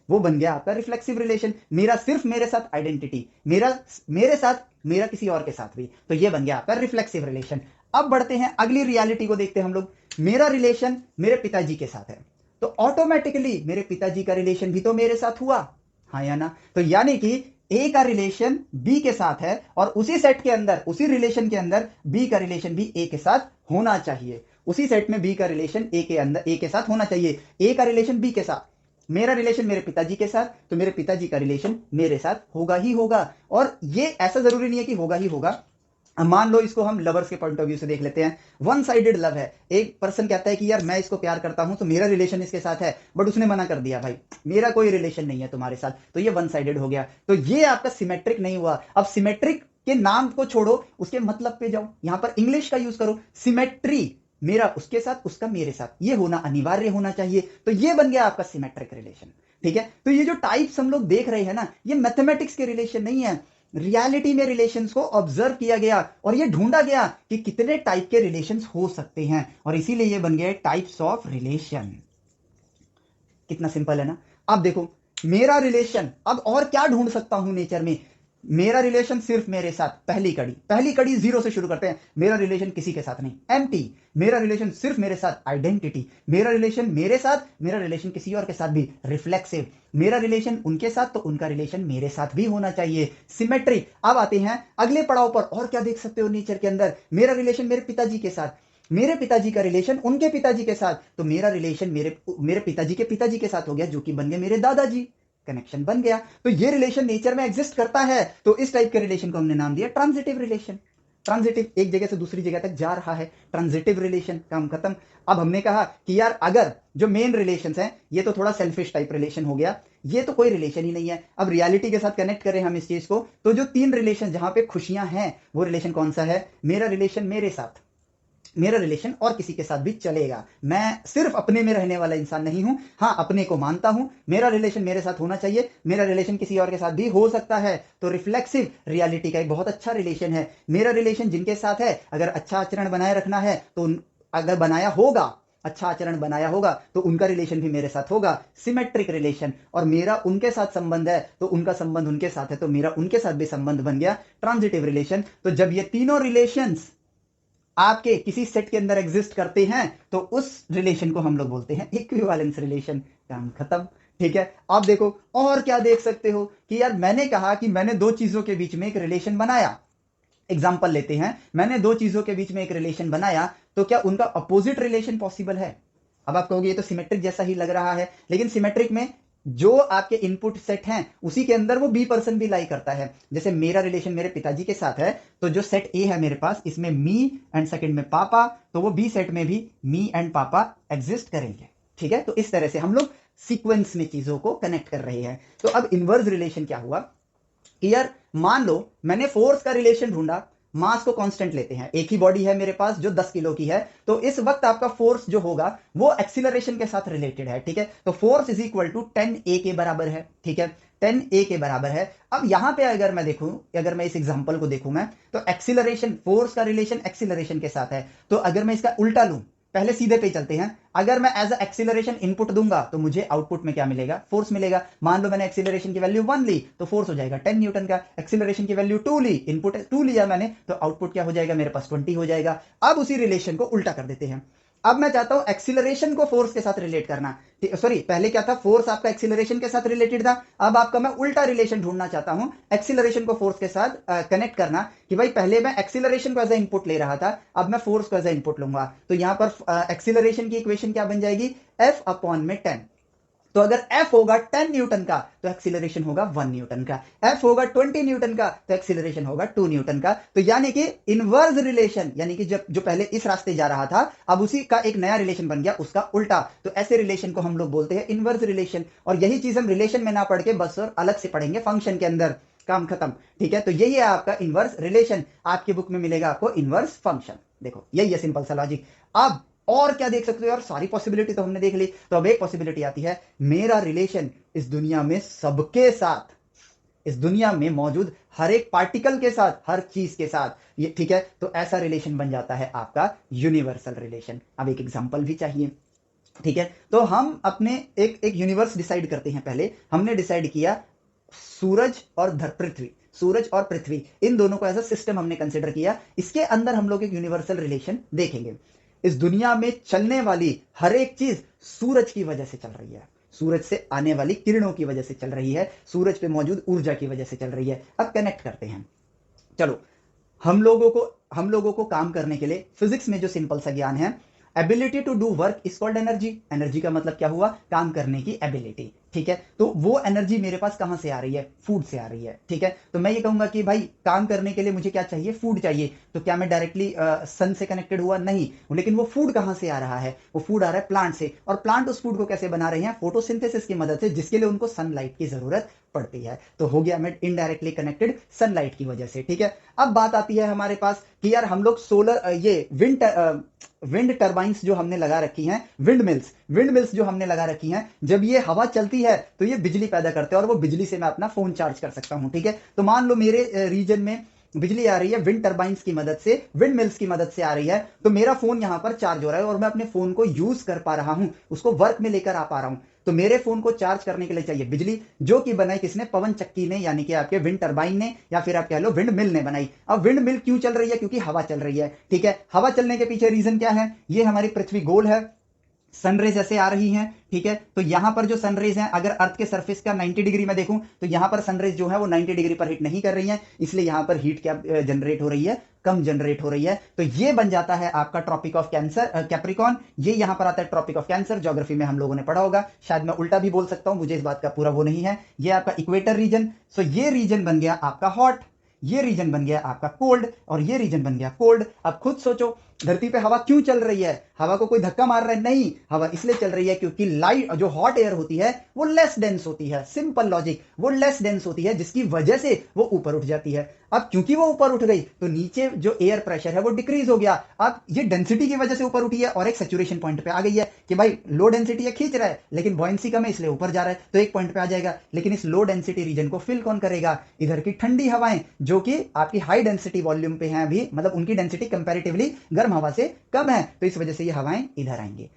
वो बन गया आपका रिफ्लेक्सिव रिलेशन। मेरा सिर्फ मेरे साथ आइडेंटिटी, मेरा मेरे साथ, मेरा किसी और के साथ भी, तो ये बन गया आपका रिफ्लेक्सिव रिलेशन। अब बढ़ते हैं अगली रियलिटी को देखते हैं हम लोग। मेरा रिलेशन मेरे पिताजी के साथ है, तो ऑटोमेटिकली मेरे पिताजी का रिलेशन भी तो मेरे साथ हुआ, हाँ या ना? तो यानी कि ए का रिलेशन बी के साथ है और उसी सेट के अंदर, उसी रिलेशन के अंदर बी का रिलेशन भी ए के साथ होना चाहिए। उसी सेट में बी का रिलेशन ए के अंदर ए के साथ होना चाहिए, ए का रिलेशन बी के साथ। मेरा रिलेशन मेरे पिताजी के साथ, तो मेरे पिताजी का रिलेशन मेरे साथ होगा ही होगा। और ये ऐसा जरूरी नहीं है कि होगा ही होगा। मान लो इसको हम लवर्स के पॉइंट ऑफ व्यू से देख लेते हैं। वन साइडेड लव है, एक पर्सन कहता है कि यार मैं इसको प्यार करता हूं तो मेरा रिलेशन इसके साथ है, बट उसने मना कर दिया भाई मेरा कोई रिलेशन नहीं है तुम्हारे साथ, तो ये वन साइडेड हो गया। तो ये आपका सिमेट्रिक नहीं हुआ। अब सिमेट्रिक के नाम को छोड़ो, उसके मतलब पे जाओ, यहां पर इंग्लिश का यूज करो। सिमेट्री, मेरा उसके साथ, उसका मेरे साथ, ये होना अनिवार्य होना चाहिए, तो ये बन गया आपका सिमेट्रिक रिलेशन, ठीक है। तो ये जो टाइप्स हम लोग देख रहे हैं ना, ये मैथमेटिक्स के रिलेशन नहीं है, रियलिटी में रिलेशंस को ऑब्जर्व किया गया और ये ढूंढा गया कि कितने टाइप के रिलेशंस हो सकते हैं, और इसीलिए ये बन गए टाइप्स ऑफ रिलेशन। कितना सिंपल है ना। अब देखो मेरा रिलेशन, अब और क्या ढूंढ सकता हूं नेचर में। मेरा रिलेशन सिर्फ मेरे साथ, पहली कड़ी, पहली कड़ी जीरो से शुरू करते हैं। मेरा रिलेशन किसी के साथ नहीं, एम्प्टी। मेरा रिलेशन सिर्फ मेरे साथ, आइडेंटिटी। मेरा रिलेशन मेरे साथ, मेरा रिलेशन किसी और के साथ भी, रिफ्लेक्सिव। मेरा रिलेशन उनके साथ, तो उनका रिलेशन मेरे साथ भी होना चाहिए, सिमेट्री। अब आते हैं अगले पड़ाव पर, और क्या देख सकते हो नेचर के अंदर। मेरा रिलेशन मेरे पिताजी के साथ, मेरे पिताजी का रिलेशन उनके पिताजी के साथ, तो मेरा रिलेशन मेरे मेरे पिताजी के साथ हो गया, जो कि बन गए मेरे दादाजी, कनेक्शन बन गया। तो ये रिलेशन नेचर में एग्जिस्ट करता है, तो इस टाइप के रिलेशन को हमने नाम दिया ट्रांजिटिव रिलेशन। ट्रांजिटिव, एक जगह से दूसरी जगह तक जा रहा है, ट्रांजिटिव रिलेशन, काम खत्म। अब हमने कहा कि यार अगर जो मेन रिलेशंस हैं, ये तो थोड़ा सेल्फिश टाइप रिलेशन हो गया, ये तो कोई रिलेशन ही नहीं है। अब रियलिटी के साथ कनेक्ट करें हम इस चीज को, तो जो तीन रिलेशन जहां पे खुशियां हैं, वो रिलेशन कौन सा है? मेरा रिलेशन मेरे साथ, मेरा रिलेशन और किसी के साथ भी चलेगा, मैं सिर्फ अपने में रहने वाला इंसान नहीं हूं, हाँ अपने को मानता हूं, मेरा रिलेशन मेरे साथ होना चाहिए, मेरा रिलेशन किसी और के साथ भी हो सकता है। तो रिफ्लेक्सिव रियलिटी का एक बहुत अच्छा रिलेशन है। मेरा रिलेशन जिनके साथ है, अगर अच्छा आचरण बनाए रखना है तो अगर बनाया होगा, अच्छा आचरण बनाया होगा, तो उनका रिलेशन भी मेरे साथ होगा, सिमेट्रिक रिलेशन। और मेरा उनके साथ संबंध है, तो उनका संबंध उनके साथ है, तो मेरा उनके साथ भी संबंध बन गया, ट्रांजिटिव रिलेशन। तो जब ये तीनों रिलेशंस आपके किसी सेट के अंदर एग्जिस्ट करते हैं, तो उस रिलेशन को हम लोग बोलते हैं इक्विवेलेंस रिलेशन, काम खत्म, ठीक है। अब देखो और क्या देख सकते हो कि यार मैंने कहा कि मैंने दो चीजों के बीच में एक रिलेशन बनाया। एग्जाम्पल लेते हैं, मैंने दो चीजों के बीच में एक रिलेशन बनाया, तो क्या उनका अपोजिट रिलेशन पॉसिबल है? अब आप कहोगे ये तो सिमेट्रिक जैसा ही लग रहा है, लेकिन सिमेट्रिक में जो आपके इनपुट सेट हैं, उसी के अंदर वो बी पर्सन भी लाई करता है। जैसे मेरा रिलेशन मेरे पिताजी के साथ है, तो जो सेट ए है मेरे पास, इसमें मी एंड सेकंड में पापा, तो वो बी सेट में भी मी एंड पापा एग्जिस्ट करेंगे, ठीक है। तो इस तरह से हम लोग सीक्वेंस में चीजों को कनेक्ट कर रहे हैं। तो अब इनवर्स रिलेशन क्या हुआ कि यार मान लो मैंने फोर्स का रिलेशन ढूंढा, मास को कांस्टेंट लेते हैं, एक ही बॉडी है मेरे पास जो 10 किलो की है, तो इस वक्त आपका फोर्स जो होगा वो एक्सीलरेशन के साथ रिलेटेड है, ठीक है। तो force is equal to 10a के बराबर है, ठीक है, 10a के बराबर है। अब यहां पे अगर मैं देखूं, अगर मैं इस एग्जांपल को देखूं मैं, तो एक्सीलरेशन, फोर्स का रिलेशन एक्सीलरेशन के साथ है, तो अगर मैं इसका उल्टा लूं, पहले सीधे पे चलते हैं। अगर मैं एज एक्सीलरेशन इनपुट दूंगा तो मुझे आउटपुट में क्या मिलेगा, फोर्स मिलेगा। मान लो मैंने एक्सीलरेशन की वैल्यू 1 ली तो फोर्स हो जाएगा 10 न्यूटन का। एक्सीलरेशन की वैल्यू 2 ली, इनपुट 2 लिया मैंने, तो आउटपुट क्या हो जाएगा मेरे पास, 20 हो जाएगा। अब उसी रिलेशन को उल्टा कर देते हैं। अब मैं चाहता हूं एक्सीलरेशन को फोर्स के साथ रिलेट करना। सॉरी, पहले क्या था, फोर्स आपका एक्सीलरेशन के साथ रिलेटेड था। अब आपका मैं उल्टा रिलेशन ढूंढना चाहता हूं, एक्सीलरेशन को फोर्स के साथ कनेक्ट करना, कि भाई पहले मैं एक्सीलरेशन को एज ए इनपुट ले रहा था, अब मैं फोर्स को एज ए इनपुट लूंगा। तो यहां पर एक्सीलरेशन की इक्वेशन क्या बन जाएगी, F अपॉन में 10। तो अगर F होगा 10 न्यूटन का तो एक्सीलरेशन होगा 1 न्यूटन का, F होगा 20 न्यूटन का तो एक्सीलरेशन होगा 2 न्यूटन का। तो यानी कि इनवर्स रिलेशन, यानी कि जब जो पहले इस रास्ते जा रहा था अब उसी का एक नया रिलेशन बन गया, उसका उल्टा। तो ऐसे रिलेशन को हम लोग बोलते हैं इनवर्स रिलेशन। और यही चीज हम रिलेशन में ना पढ़ के बस और अलग से पढ़ेंगे फंक्शन के अंदर, काम खत्म। ठीक है, तो यही है आपका इनवर्स रिलेशन। आपकी बुक में मिलेगा आपको इनवर्स फंक्शन। देखो यही है सिंपल सा लॉजिक। अब और क्या देख सकते हो यार, सारी पॉसिबिलिटी तो हमने देख ली। तो अब एक पॉसिबिलिटी आती है, मेरा रिलेशन इस दुनिया में सबके साथ, इस दुनिया में मौजूद हर एक पार्टिकल के साथ, हर चीज के साथ, ये ठीक है, तो ऐसा रिलेशन बन जाता है आपका यूनिवर्सल रिलेशन। अब एक एग्जांपल भी चाहिए। ठीक है, तो हम अपने एक यूनिवर्स डिसाइड करते हैं। पहले हमने डिसाइड किया सूरज और पृथ्वी, सूरज और पृथ्वी इन दोनों को एज अ सिस्टम हमने कंसिडर किया। इसके अंदर हम लोग एक यूनिवर्सल रिलेशन देखेंगे। इस दुनिया में चलने वाली हर एक चीज सूरज की वजह से चल रही है, सूरज से आने वाली किरणों की वजह से चल रही है, सूरज पे मौजूद ऊर्जा की वजह से चल रही है। अब कनेक्ट करते हैं। चलो, हम लोगों को काम करने के लिए फिजिक्स में जो सिंपल सा ज्ञान है, ability to do work is called energy. Energy का मतलब क्या हुआ, काम करने की एबिलिटी। ठीक है, तो वो एनर्जी मेरे पास कहां से आ रही है, फूड से आ रही है। ठीक है, तो मैं ये कहूंगा कि भाई काम करने के लिए मुझे क्या चाहिए, फूड चाहिए। तो क्या मैं डायरेक्टली सन से कनेक्टेड हुआ, नहीं। लेकिन वो फूड कहां से आ रहा है, वो फूड आ रहा है प्लांट से। और प्लांट उस फूड को कैसे बना रहे हैं, फोटोसिंथेसिस की मदद से, जिसके लिए उनको सनलाइट की जरूरत पड़ती है। तो हो गया मैं इनडायरेक्टली कनेक्टेड सनलाइट की वजह से। ठीक है, अब बात आती है हमारे पास कि यार हम लोग सोलर, ये विंड टर्बाइंस जो हमने लगा रखी हैं, विंड मिल्स जो हमने लगा रखी हैं, जब ये हवा चलती है तो ये बिजली पैदा करते हैं, और वो बिजली से मैं अपना फोन चार्ज कर सकता हूं। ठीक है, तो मान लो मेरे रीजन में बिजली आ रही है विंड टर्बाइंस की मदद से, विंड मिल्स की मदद से आ रही है, तो मेरा फोन यहां पर चार्ज हो रहा है और मैं अपने फोन को यूज कर पा रहा हूं, उसको वर्क में लेकर आ पा रहा हूं। तो मेरे फोन को चार्ज करने के लिए चाहिए बिजली, जो कि बनाई किसने, पवन चक्की ने, यानी कि आपके विंड टर्बाइन ने, या फिर आप कह लो विंड मिल ने बनाई। अब विंड मिल क्यों चल रही है, क्योंकि हवा चल रही है। ठीक है, हवा चलने के पीछे रीजन क्या है, ये हमारी पृथ्वी गोल है, सनरेज ऐसे आ रही हैं। ठीक है, तो यहां पर जो सनरेज हैं, अगर अर्थ के सरफेस का 90 डिग्री में देखूं तो यहां पर सनरेज जो है वो 90 डिग्री पर हिट नहीं कर रही हैं, इसलिए यहां पर हीट क्या जनरेट हो रही है, कम जनरेट हो रही है। तो ये बन जाता है आपका ट्रॉपिक ऑफ कैंसर, कैप्रिकॉन। ये यहां पर आता है ट्रॉपिक ऑफ कैंसर, ज्योग्राफी में हम लोगों ने पढ़ा होगा। शायद मैं उल्टा भी बोल सकता हूं, मुझे इस बात का पूरा वो नहीं है। ये आपका इक्वेटर रीजन। सो ये रीजन बन गया आपका हॉट, ये रीजन बन गया आपका कोल्ड, और ये रीजन बन गया कोल्ड। अब खुद सोचो, धरती पे हवा क्यों चल रही है, हवा को कोई धक्का मार रहा है, नहीं, हवा इसलिए चल रही है क्योंकि लाइट, जो हॉट एयर होती है वो लेस डेंस होती है। सिंपल लॉजिक, वो लेस डेंस होती है, जिसकी वजह से वो ऊपर उठ जाती है। अब क्योंकि वो ऊपर उठ गई तो नीचे जो एयर प्रेशर है वो डिक्रीज हो गया। अब ये डेंसिटी की वजह से ऊपर उठी है और एक सैचुरेशन पॉइंट पे आ गई है कि भाई लो डेंसिटी है, खींच रहा है, लेकिन बॉयंसी कम है इसलिए ऊपर जा रहा है, तो एक पॉइंट पे आ जाएगा। लेकिन इस लो डेंसिटी रीजन को फिल कौन करेगा, इधर की ठंडी हवाएं, जो कि आपकी हाई डेंसिटी वॉल्यूम पे हैं अभी, मतलब उनकी डेंसिटी कंपैरेटिवली गर्म हवा से कम है, तो इस वजह से ये हवाएं इधर आएंगी।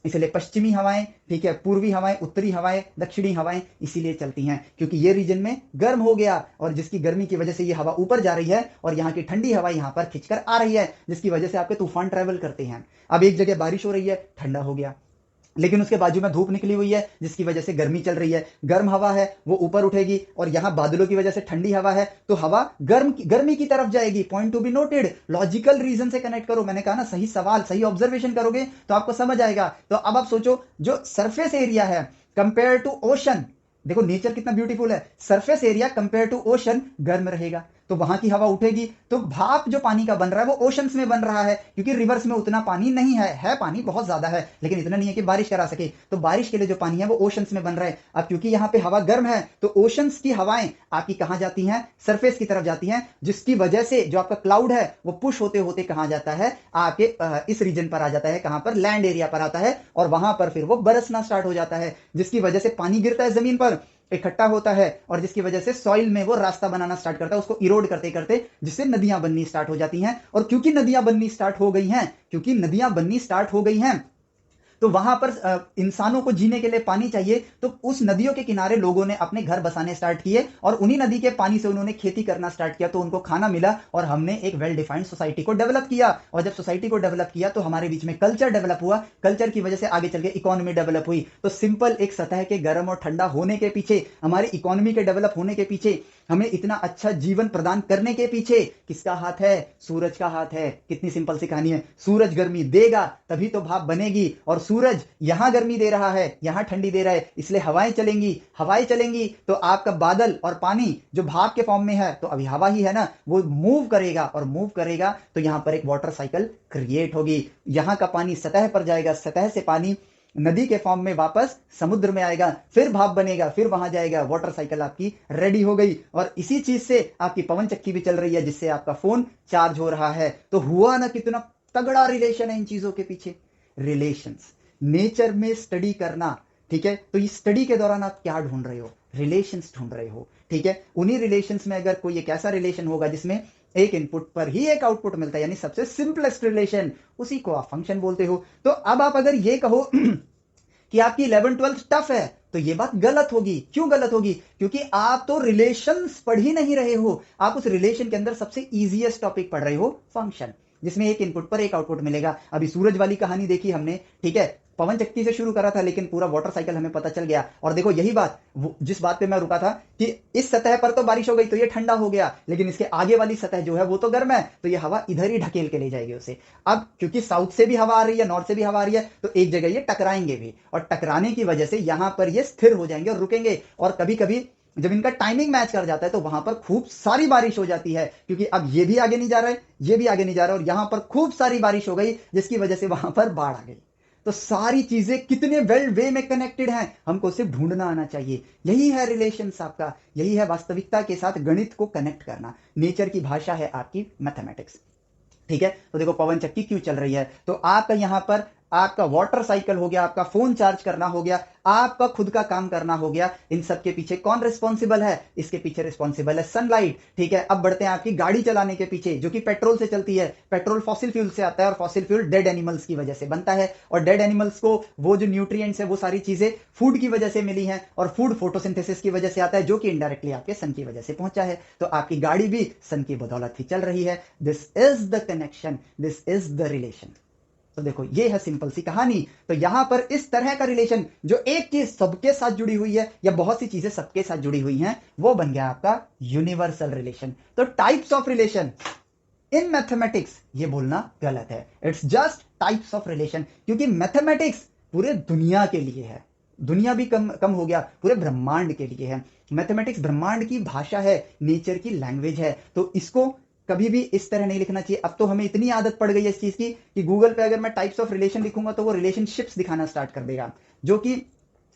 इसलिए पश्चिमी हवाएं, ठीक है, पूर्वी हवाएं, उत्तरी हवाएं, दक्षिणी हवाएं इसीलिए चलती हैं क्योंकि ये रीजन में गर्म हो गया, और जिसकी गर्मी की वजह से ये हवा ऊपर जा रही है, और यहाँ की ठंडी हवा यहाँ पर खिंचकर आ रही है, जिसकी वजह से आपके तूफान ट्रेवल करते हैं। अब एक जगह बारिश हो रही है, ठंडा हो गया, लेकिन उसके बाजू में धूप निकली हुई है, जिसकी वजह से गर्मी चल रही है, गर्म हवा है वो ऊपर उठेगी, और यहां बादलों की वजह से ठंडी हवा है, तो हवा गर्मी की तरफ जाएगी। Point to be noted, logical reason से कनेक्ट करो। मैंने कहा ना, सही सवाल, सही ऑब्जर्वेशन करोगे तो आपको समझ आएगा। तो अब आप सोचो, जो सरफेस एरिया है कंपेयर टू ओशन, देखो नेचर कितना ब्यूटीफुल है, surface area compare to ocean गर्म रहेगा, तो वहां की हवा उठेगी, तो भाप जो पानी का बन रहा है वो ओशंस में बन रहा है, क्योंकि रिवर्स में उतना पानी नहीं है पानी बहुत ज्यादा है, लेकिन इतना नहीं है कि बारिश करा सके, तो बारिश के लिए जो पानी है वो ओशंस में बन रहा है। अब क्योंकि यहाँ पे हवा गर्म है, तो ओशंस की हवाएं आपकी कहां जाती हैं, सरफेस की तरफ जाती हैं, जिसकी वजह से जो आपका क्लाउड है वो पुश होते होते कहां जाता है, आपके इस रीजन पर आ जाता है, कहां पर, लैंड एरिया पर आता है, और वहां पर फिर वो बरसना स्टार्ट हो जाता है, जिसकी वजह से पानी गिरता है जमीन पर। इकट्ठा होता है और जिसकी वजह से सॉइल में वो रास्ता बनाना स्टार्ट करता है, उसको इरोड करते करते, जिससे नदियां बननी स्टार्ट हो जाती हैं। और क्योंकि नदियां बननी स्टार्ट हो गई हैं तो वहां पर इंसानों को जीने के लिए पानी चाहिए, तो उस नदियों के किनारे लोगों ने अपने घर बसाने स्टार्ट किए और उन्हीं नदी के पानी से उन्होंने खेती करना स्टार्ट किया, तो उनको खाना मिला और हमने एक वेल डिफाइंड सोसाइटी को डेवलप किया। और जब सोसाइटी को डेवलप किया तो हमारे बीच में कल्चर डेवलप हुआ, कल्चर की वजह से आगे चल के इकोनॉमी डेवलप हुई। तो सिंपल एक सतह के गर्म और ठंडा होने के पीछे, हमारी इकोनॉमी के डेवलप होने के पीछे, हमें इतना अच्छा जीवन प्रदान करने के पीछे किसका हाथ है? सूरज का हाथ है। कितनी सिंपल सी कहानी है। सूरज गर्मी देगा तभी तो भाप बनेगी, और सूरज यहां गर्मी दे रहा है, यहां ठंडी दे रहा है, इसलिए हवाएं चलेंगी तो आपका बादल और पानी जो भाप के फॉर्म में है, तो अभी हवा ही है ना, वो मूव करेगा, और मूव करेगा तो यहां पर एक वाटर साइकिल क्रिएट होगी। यहां का पानी सतह पर जाएगा, सतह से पानी नदी के फॉर्म में वापस समुद्र में आएगा, फिर भाप बनेगा, फिर वहां जाएगा, वाटर साइकिल आपकी रेडी हो गई। और इसी चीज से आपकी पवन चक्की भी चल रही है, जिससे आपका फोन चार्ज हो रहा है। तो हुआ ना कितना तगड़ा रिलेशन है इन चीजों के पीछे। रिलेशंस, नेचर में स्टडी करना, ठीक है। तो इस स्टडी के दौरान आप क्या ढूंढ रहे हो? रिलेशंस ढूंढ रहे हो, ठीक है। उन्हीं रिलेशंस में अगर कोई एक ऐसा रिलेशन होगा जिसमें एक इनपुट पर ही एक आउटपुट मिलता है, यानी सबसे सिंपलेस्ट रिलेशन, उसी को आप फंक्शन बोलते हो। तो अब आप अगर ये कहो कि आपकी 11th-12th टफ है, तो ये बात गलत होगी। क्यों गलत होगी? क्योंकि आप तो रिलेशंस पढ़ ही नहीं रहे हो, आप उस रिलेशन के अंदर सबसे इजीएस्ट टॉपिक पढ़ रहे हो, फंक्शन, जिसमें एक इनपुट पर एक आउटपुट मिलेगा। अभी सूरज वाली कहानी देखी हमने, ठीक है, पवन चक्की से शुरू करा था, लेकिन पूरा वाटर साइकिल हमें पता चल गया। और देखो यही बात, जिस बात पे मैं रुका था कि इस सतह पर तो बारिश हो गई तो ये ठंडा हो गया, लेकिन इसके आगे वाली सतह जो है वो तो गर्म है, तो ये हवा इधर ही ढकेल के ले जाएगी उसे। अब क्योंकि साउथ से भी हवा आ रही है, नॉर्थ से भी हवा आ रही है, तो एक जगह ये टकराएंगे भी, और टकराने की वजह से यहां पर ये स्थिर हो जाएंगे और रुकेंगे। और कभी कभी जब इनका टाइमिंग मैच कर जाता है तो वहां पर खूब सारी बारिश हो जाती है, क्योंकि अब ये भी आगे नहीं जा रहा है, ये भी आगे नहीं जा रहा है, और यहां पर खूब सारी बारिश हो गई, जिसकी वजह से वहां पर बाढ़ आ गई। तो सारी चीजें कितने वेल वे में कनेक्टेड हैं, हमको सिर्फ ढूंढना आना चाहिए। यही है रिलेशंस आपका, यही है वास्तविकता के साथ गणित को कनेक्ट करना। नेचर की भाषा है आपकी मैथमेटिक्स, ठीक है। तो देखो पवन चक्की क्यों चल रही है, तो आपका यहां पर आपका वाटर साइकिल हो गया, आपका फोन चार्ज करना हो गया, आपका खुद का काम करना हो गया। इन सब के पीछे कौन रिस्पॉन्सिबल है? इसके पीछे रिस्पॉन्सिबल है सनलाइट, ठीक है। अब बढ़ते हैं आपकी गाड़ी चलाने के पीछे, जो कि पेट्रोल से चलती है। पेट्रोल फॉसिल फ्यूल से आता है, और फॉसिल फ्यूल डेड एनिमल्स की वजह से बनता है, और डेड एनिमल्स को वो जो न्यूट्रिएंट्स है, वो सारी चीजें फूड की वजह से मिली हैं, और फूड फोटोसिंथेसिस की वजह से आता है, जो कि इनडायरेक्टली आपके सन की वजह से पहुंचा है। तो आपकी गाड़ी भी सन की बदौलत ही चल रही है। This is the connection, this is the relation. तो देखो ये है सिंपल सी कहानी। तो यहां पर इस तरह का रिलेशन, जो एक चीज सबके साथ जुड़ी हुई है, या बहुत सी चीजें सबके साथ जुड़ी हुई हैं, वो बन गया आपका यूनिवर्सल रिलेशन। तो types of relation in mathematics, ये बोलना गलत है। It's just types of relation, क्योंकि मैथमेटिक्स पूरे दुनिया के लिए है। दुनिया भी कम कम हो गया, पूरे ब्रह्मांड के लिए है। मैथमेटिक्स ब्रह्मांड की भाषा है, नेचर की लैंग्वेज है। तो इसको कभी भी इस तरह नहीं लिखना चाहिए। अब तो हमें इतनी आदत पड़ गई है इस चीज की कि गूगल पे अगर मैं टाइप्स ऑफ रिलेशन लिखूंगा तो वो रिलेशनशिप्स दिखाना स्टार्ट कर देगा, जो कि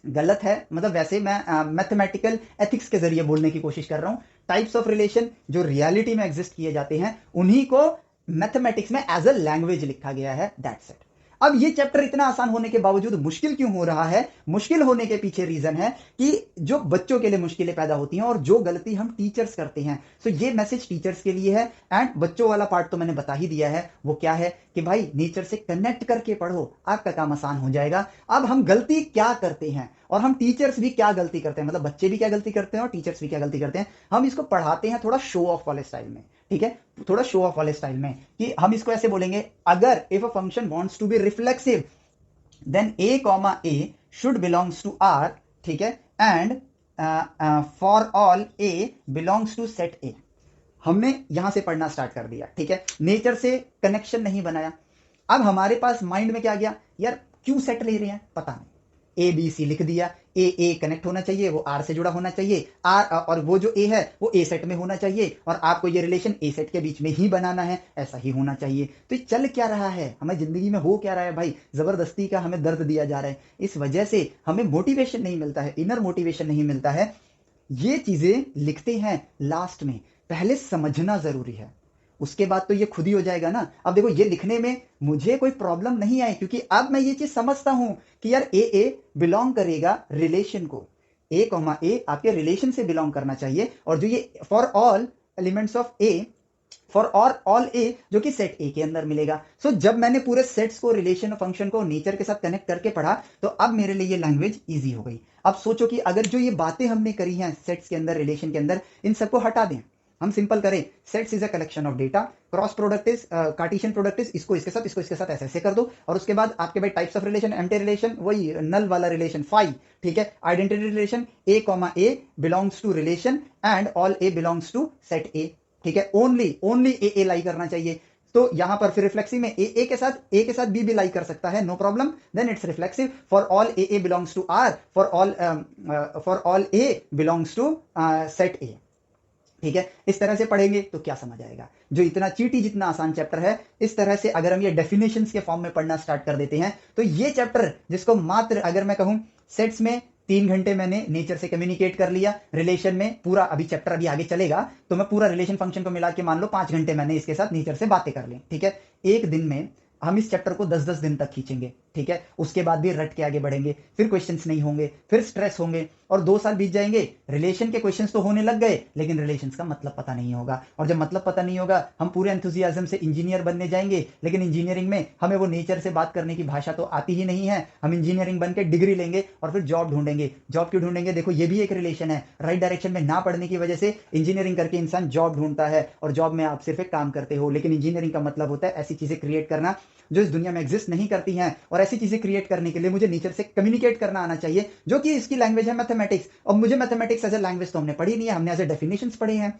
गलत है। मतलब वैसे मैं मैथमेटिकल एथिक्स के जरिए बोलने की कोशिश कर रहा हूं। टाइप्स ऑफ रिलेशन जो रियलिटी में एग्जिस्ट किए जाते हैं, उन्हीं को मैथमेटिक्स में एज अ लैंग्वेज लिखा गया है, दैट्स इट। अब ये चैप्टर इतना आसान होने के बावजूद मुश्किल क्यों हो रहा है? मुश्किल होने के पीछे रीजन है कि जो बच्चों के लिए मुश्किलें पैदा होती हैं, और जो गलती हम टीचर्स करते हैं। सो ये मैसेज टीचर्स के लिए है। एंड बच्चों वाला पार्ट तो मैंने बता ही दिया है, वो क्या है कि भाई नेचर से कनेक्ट करके पढ़ो, आपका काम आसान हो जाएगा। अब हम गलती क्या करते हैं, और हम टीचर्स भी क्या गलती करते हैं, मतलब बच्चे भी क्या गलती करते हैं और टीचर्स भी क्या गलती करते हैं। हम इसको पढ़ाते हैं थोड़ा शो ऑफ वाले स्टाइल में, ठीक है, थोड़ा शो ऑफ वाले स्टाइल में, कि हम इसको ऐसे बोलेंगे, अगर if a function wants to be reflexive then a comma a should belongs to r, ठीक है, and for all a belongs to set a। हमने यहां से पढ़ना स्टार्ट कर दिया, ठीक है, नेचर से कनेक्शन नहीं बनाया। अब हमारे पास माइंड में क्या गया, यार क्यों सेट ले रहे हैं, पता नहीं, ए बी सी लिख दिया, ए कनेक्ट होना चाहिए, वो आर से जुड़ा होना चाहिए, आर और वो जो ए है वो ए सेट में होना चाहिए, और आपको ये रिलेशन ए सेट के बीच में ही बनाना है, ऐसा ही होना चाहिए। तो ये चल क्या रहा है, हमें जिंदगी में हो क्या रहा है भाई? जबरदस्ती का हमें दर्द दिया जा रहा है। इस वजह से हमें मोटिवेशन नहीं मिलता है, इनर मोटिवेशन नहीं मिलता है। ये चीजें लिखते हैं लास्ट में, पहले समझना जरूरी है, उसके बाद तो ये खुद ही हो जाएगा ना। अब देखो ये लिखने में मुझे कोई प्रॉब्लम नहीं आई, क्योंकि अब मैं ये चीज समझता हूं कि यार ए बिलोंग करेगा रिलेशन को, ए कॉमा ए आपके रिलेशन से बिलोंग करना चाहिए, और जो ये for all elements of A, for all A जो कि सेट ए के अंदर मिलेगा। सो जब मैंने पूरे सेट्स को, रिलेशन फंक्शन को नेचर के साथ कनेक्ट करके पढ़ा, तो अब मेरे लिए ये लैंग्वेज इजी हो गई। अब सोचो कि अगर जो ये बातें हमने करी हैं सेट्स के अंदर, रिलेशन के अंदर, इन सबको हटा दें, हम सिंपल करें, sets is a collection of data, cross product is, Cartesian product is, इसको इसके साथ ऐसे ऐसे कर दो, और उसके बाद आपके भाई types of relation, empty relation, वही नल वाला रिलेशन फाई, ठीक है, identity relation, A comma A belongs to relation and all A belongs to set A, ठीक है, ओनली ए लाई करना चाहिए। तो यहां पर फिर रिफ्लेक्सिव में ए के साथ बी भी लाई कर सकता है, no problem, then it's reflexive for all A belongs to R, for all A belongs to set A, ठीक है। इस तरह से पढ़ेंगे तो क्या समझ आएगा, जो इतना चीटी जितना आसान चैप्टर है, इस तरह से अगर हम ये डेफिनेशंस के फॉर्म में पढ़ना स्टार्ट कर देते हैं, तो ये चैप्टर जिसको मात्र अगर मैं कहूं सेट्स में 3 घंटे मैंने नेचर से कम्युनिकेट कर लिया, रिलेशन में पूरा, अभी चैप्टर अभी आगे चलेगा तो मैं पूरा रिलेशन फंक्शन को मिला के मान लो 5 घंटे मैंने इसके साथ नेचर से बातें कर ली, ठीक है। एक दिन में हम इस चैप्टर को 10-10 दिन तक खींचेंगे, ठीक है, उसके बाद भी रट के आगे बढ़ेंगे, फिर क्वेश्चंस नहीं होंगे, फिर स्ट्रेस होंगे, और 2 साल बीत जाएंगे, रिलेशन के क्वेश्चंस तो होने लग गए, लेकिन रिलेशंस का मतलब पता नहीं होगा, और जब मतलब पता नहीं होगा, हम पूरे एंथुजियाज्म से इंजीनियर बनने जाएंगे, लेकिन इंजीनियरिंग में हमें वो नेचर से बात करने की भाषा तो आती ही नहीं है, हम इंजीनियरिंग बन के डिग्री लेंगे और फिर जॉब ढूंढेंगे, जॉब क्यों ढूंढेंगे, देखो ये भी एक रिलेशन है, राइट डायरेक्शन में ना पढ़ने की वजह से इंजीनियरिंग करके इंसान जॉब ढूंढता है, और जॉब में आप सिर्फ एक काम करते हो, लेकिन इंजीनियरिंग का मतलब होता है ऐसी चीजें क्रिएट करना जो इस दुनिया में एग्जिस्ट नहीं करती हैं, और ऐसी चीजें क्रिएट करने के लिए मुझे नेचर से कम्युनिकेट करना आना चाहिए, जो कि इसकी लैंग्वेज है मैथमेटिक्स। और मुझे मैथमेटिक्स एज ए लैंग्वेज तो हमने पढ़ी नहीं है, हमने एज ए डेफिनेशंस पढ़े हैं।